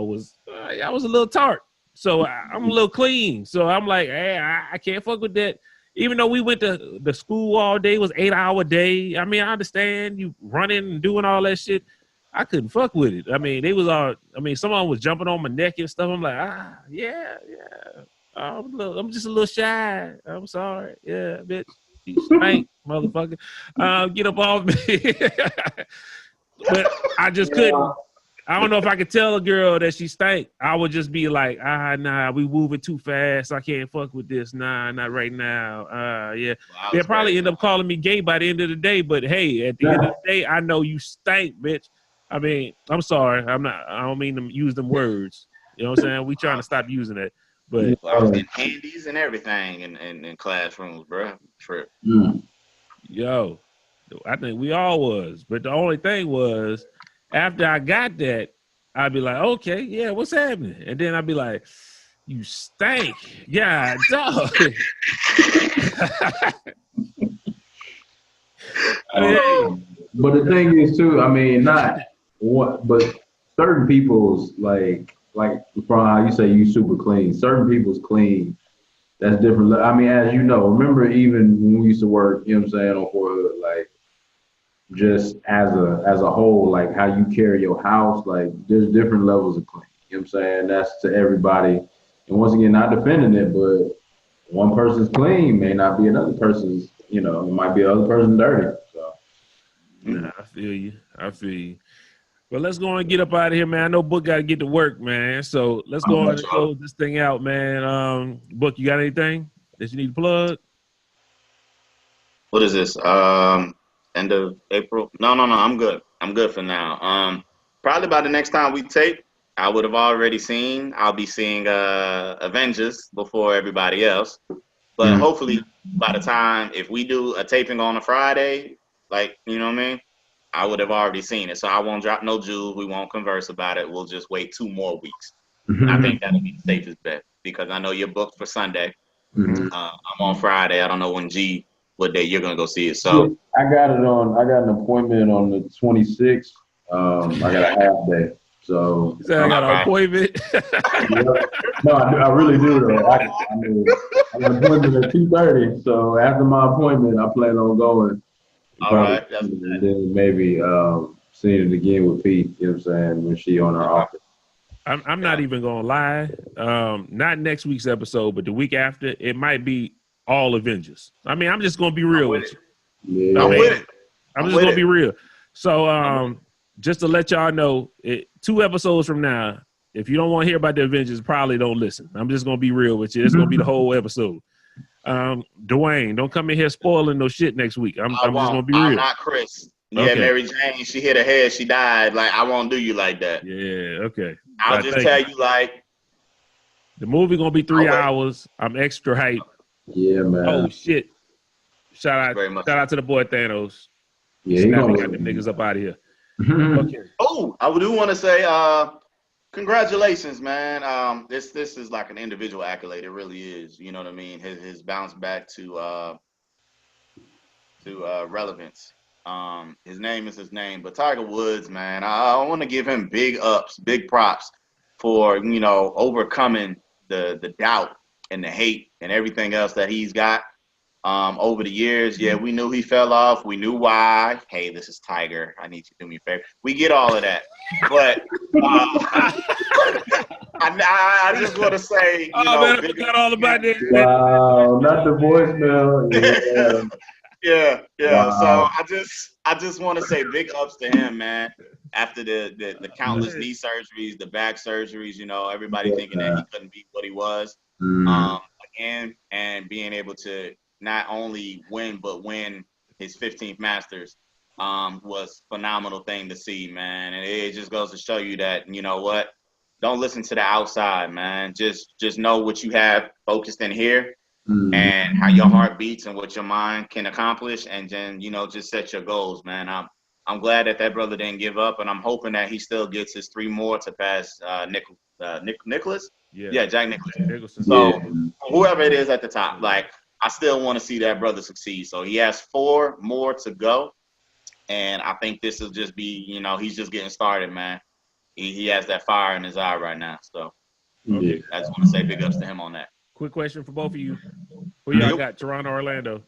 I was a little tart. So I'm a little clean. So I'm like, hey, I can't fuck with that. Even though we went to the school all day, it was 8-hour day. I mean, I understand you running and doing all that shit. I couldn't fuck with it. I mean, someone was jumping on my neck and stuff. I'm like, yeah. I'm just a little shy. I'm sorry. Yeah, bitch. You stank, motherfucker. Get up off me. But I just couldn't. I don't know if I could tell a girl that she stank. I would just be like, nah, we moving too fast. I can't fuck with this. Nah, not right now. Yeah. Well, they'll probably end up calling me gay by the end of the day. But hey, at the end of the day, I know you stank, bitch. I mean, I'm sorry. I don't mean to use them words. You know what I'm saying? We trying to stop using that. But I was getting handies and everything in classrooms, bro. Trip. Yo. I think we all was. But the only thing was, after I got that, I'd be like, okay, yeah, what's happening? And then I'd be like, you stank. Yeah, dog. But the thing is too, I mean, not what, but certain people's like from how you say you super clean. Certain people's clean. That's different. I mean, as you know, remember even when we used to work, you know what I'm saying, on Fort Hood, like just as a whole, like how you carry your house, like there's different levels of clean. You know what I'm saying? That's to everybody. And once again, not defending it, but one person's clean may not be another person's, it might be another person dirty. So nah, I feel you. Well, let's go and get up out of here, man. I know Book got to get to work, man. So let's go and close this thing out, man. Book, you got anything that you need to plug? What is this? End of April? No. I'm good. I'm good for now. Probably by the next time we tape, I would have already seen. I'll be seeing Avengers before everybody else. But hopefully by the time, if we do a taping on a Friday, like, you know what I mean? I would have already seen it. So I won't drop no jewels. We won't converse about it. We'll just wait 2 more weeks. I think that'll be the safest bet because I know you're booked for Sunday. I'm on Friday. I don't know what day you're going to go see it. So I got an appointment on the 26th. I got a half day. So you said I got an appointment. No, I really do though. I got an appointment at 2:30. So after my appointment, I plan on going. All right. And then maybe seeing it again with Pete, you know what I'm saying, when she on her office. I'm not even gonna lie. Not next week's episode, but the week after, it might be all Avengers. I mean, I'm just gonna be real with you. Yeah. I'm with it. I'm just gonna be real. So just to let y'all know, 2 episodes from now, if you don't want to hear about the Avengers, probably don't listen. I'm just gonna be real with you. It's gonna be the whole episode. Dwayne, don't come in here spoiling no shit next week. I'm just gonna be real. I'm not Chris. Yeah, okay. Mary Jane, she hit her head, she died. Like, I won't do you like that. Yeah, okay. I'll just tell you, like, the movie gonna be 3 hours. I'm extra hyped. Yeah, man. Oh shit! Shout out to the boy Thanos. Yeah, he got them niggas up out of here. Okay. Oh, I do want to say, congratulations, man. This is like an individual accolade. It really is. You know what I mean? His bounce back to relevance. His name is his name, but Tiger Woods, man, I want to give him big ups, big props for, overcoming the doubt and the hate and everything else that he's got over the years. Yeah, we knew he fell off. We knew why. Hey, this is Tiger. I need you to do me a favor. We get all of that. But I just want to say, man, I forgot all about that. Wow, not the voicemail. Yeah. Wow. So I just want to say big ups to him, man. After the countless knee surgeries, the back surgeries, everybody thinking that he couldn't be what he was. Again, and being able to not only win, but win his 15th Masters was a phenomenal thing to see, man. And it just goes to show you that, you know what, don't listen to the outside, man. Just know what you have focused in here and how your heart beats and what your mind can accomplish. And then, just set your goals, man. I'm glad that brother didn't give up, and I'm hoping that he still gets his 3 more to pass Nicholas. Yeah, Jack Nicholson. So whoever it is at the top, like, I still want to see that brother succeed. So he has 4 more to go, and I think this will just be, he's just getting started, man. He has that fire in his eye right now. So I just want to say big ups to him on that. Quick question for both of you: who y'all got, Toronto, Orlando?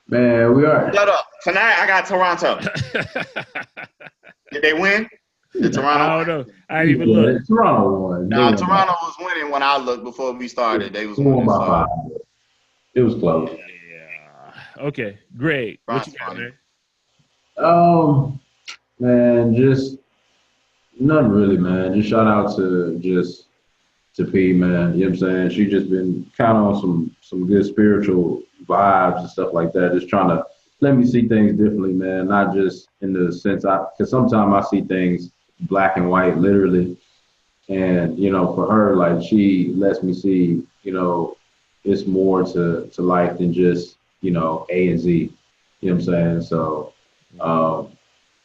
Man, we are. Shut up. Tonight I got Toronto. Did they win? Did Toronto? I don't know. I didn't even look. Toronto won. No, Toronto was winning when I looked before we started. They was winning. So. It was close. Yeah. Okay. Great. What you got, man? Man, just nothing really, man. Just shout out to P, man. You know what I'm saying? She just been kind of on some good spiritual vibes and stuff like that. Just trying to let me see things differently, man. Not just in the sense because sometimes I see things black and white, literally. And, for her, like, she lets me see, it's more to life than just, A and Z. You know what I'm saying? So,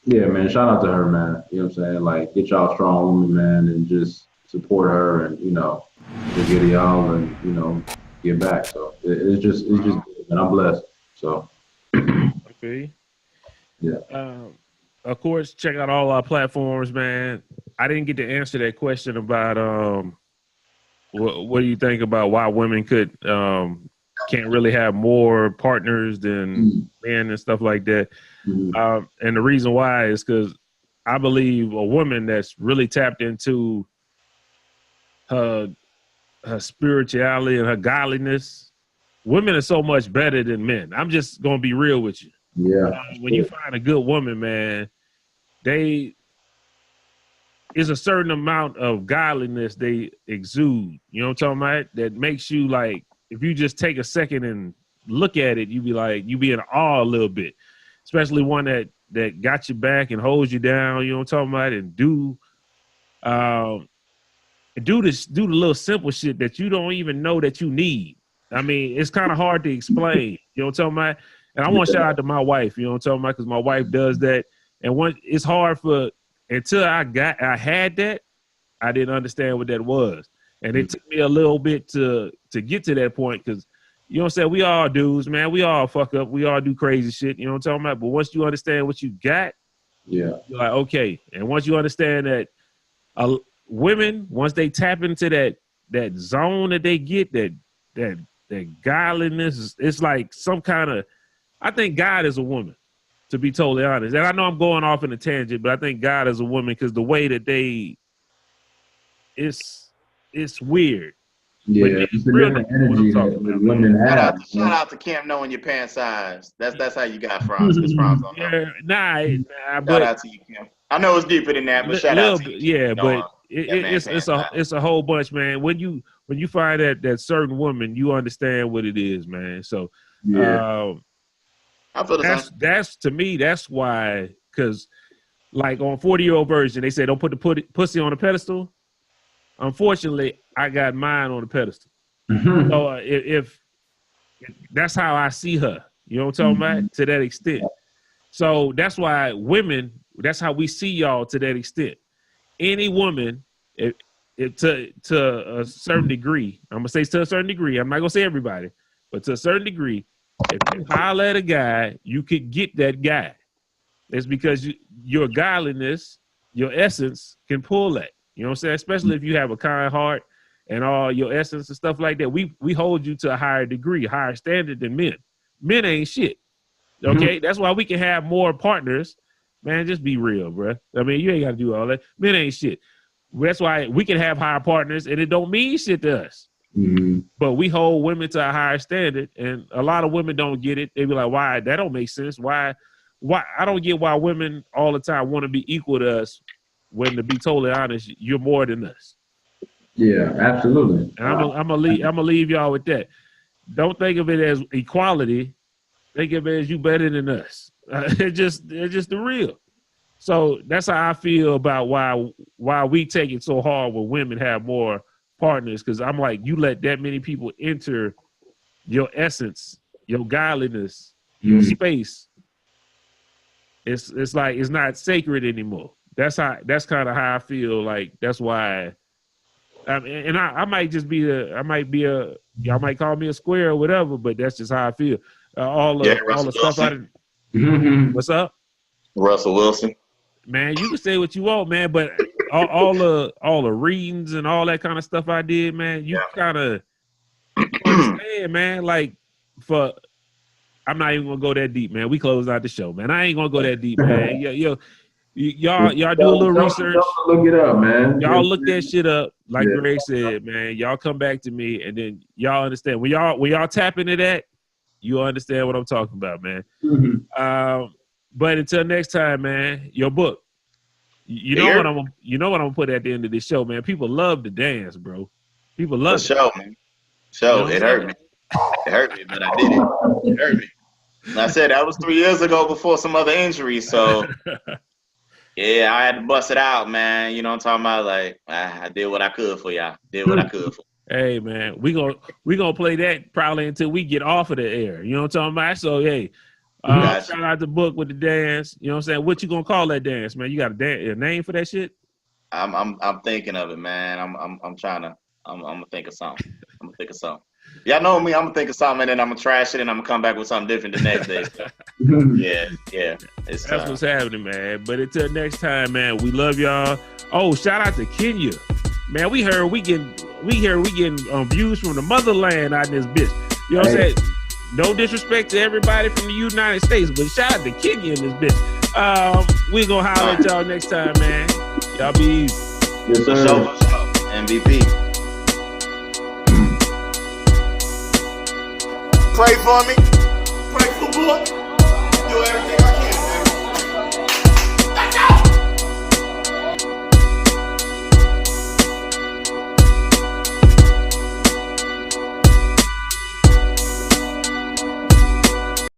yeah, man, shout out to her, man. You know what I'm saying? Like, get y'all strong women, man, and just support her and, just get y'all and, get back. So it's just good, man. I'm blessed. So, Okay. yeah. Of course, check out all our platforms, man. I didn't get to answer that question about what do you think about why women can't really have more partners than men and stuff like that. And the reason why is because I believe a woman that's really tapped into her spirituality and her godliness, women are so much better than men. I'm just gonna be real with you. Yeah. When you find a good woman, man, is a certain amount of godliness they exude. You know what I'm talking about? That makes you like, if you just take a second and look at it, you be in awe a little bit. Especially one that got you back and holds you down, you know what I'm talking about, and do the little simple shit that you don't even know that you need. I mean, it's kind of hard to explain, you know what I'm talking about? And I want to shout out to my wife, you know what I'm talking about, because my wife does that. And it's hard until I had that, I didn't understand what that was. And it took me a little bit to get to that point, because, you know what I'm saying, we all dudes, man. We all fuck up. We all do crazy shit, you know what I'm talking about? But once you understand what you got, yeah, you're like, okay. And once you understand that women, once they tap into that zone that they get, that godliness, it's like some kind of, I think God is a woman, to be totally honest. And I know I'm going off in a tangent, but I think God is a woman because the way that it's weird. Yeah, it's a different energy that women have. Shout out to Kim knowing your pant size. That's how you got Franz, because Franz don't know. Yeah, shout out to you, Kim. I know it's deeper than that, but shout out to you. Yeah, but it's a whole bunch, man. When you find that certain woman, you understand what it is, man. So yeah. That's to me, that's why, because like on 40-Year-Old Virgin, they say don't put the pussy on a pedestal. Unfortunately, I got mine on the pedestal. So if that's how I see her, you know what I'm talking about, to that extent. So that's why women, that's how we see y'all to that extent. Any woman, if to a certain degree, I'm gonna say to a certain degree, I'm not gonna say everybody, but to a certain degree, if you holler at a guy, you could get that guy. It's because your godliness, your essence can pull that. You know what I'm saying? Especially if you have a kind heart and all your essence and stuff like that. We hold you to a higher degree, higher standard than men. Men ain't shit. Okay? That's why we can have more partners. Man, just be real, bro. I mean, you ain't got to do all that. Men ain't shit. That's why we can have higher partners and it don't mean shit to us. But we hold women to a higher standard, and a lot of women don't get it. They be like, why? That don't make sense. Why? I don't get why women all the time want to be equal to us when, to be totally honest, you're more than us. Yeah, absolutely. And I'm gonna leave y'all with that. Don't think of it as equality. Think of it as you better than us. It's just the real. So that's how I feel about why we take it so hard when women have more partners, because I'm like, you let that many people enter your essence, your godliness, your space. It's like it's not sacred anymore. That's kind of how I feel. Like that's why. And I might just be y'all might call me a square or whatever, but that's just how I feel. All the stuff I didn't. What's up? Russell Wilson. Man, you can say what you want, man, but all the readings and all that kind of stuff I did, man, you kind of understand, man. Like, I'm not even gonna go that deep, man. We closed out the show, man. I ain't gonna go that deep, man. Y'all do a little research. Look it up, man. Y'all look that shit up, like Greg said, man. Y'all come back to me, and then y'all understand. When y'all tap into that, you understand what I'm talking about, man. But until next time, man, your book. You know what I'm gonna put at the end of this show, man. People love to dance, bro. People love it. Show, man. Show. It hurt me. It hurt me, but I did it. It hurt me. And I said that was 3 years ago before some other injuries. So yeah, I had to bust it out, man. You know what I'm talking about? Like I did what I could for y'all. Did what I could for. Hey, man, we gonna play that probably until we get off of the air. You know what I'm talking about? So hey, Gotcha. Shout out to Book with the dance. You know what I'm saying? What you gonna call that dance, man? You got a name for that shit? I'm thinking of it, man. I'm gonna think of something. I'm gonna think of something. Y'all know me. I'm gonna think of something, and then I'm gonna trash it, and I'm gonna come back with something different the next day. So, yeah. That's what's happening, man. But until next time, man, we love y'all. Oh, shout out to Kenya, man. We heard we getting views from the motherland out in this bitch. You know what I'm saying? No disrespect to everybody from the United States, but shout out to Kenya in this bitch. We gonna holler at y'all next time, man. Y'all be easy. Yes, For sir. sure. MVP. Pray for me. Pray for boy. Do everything I can.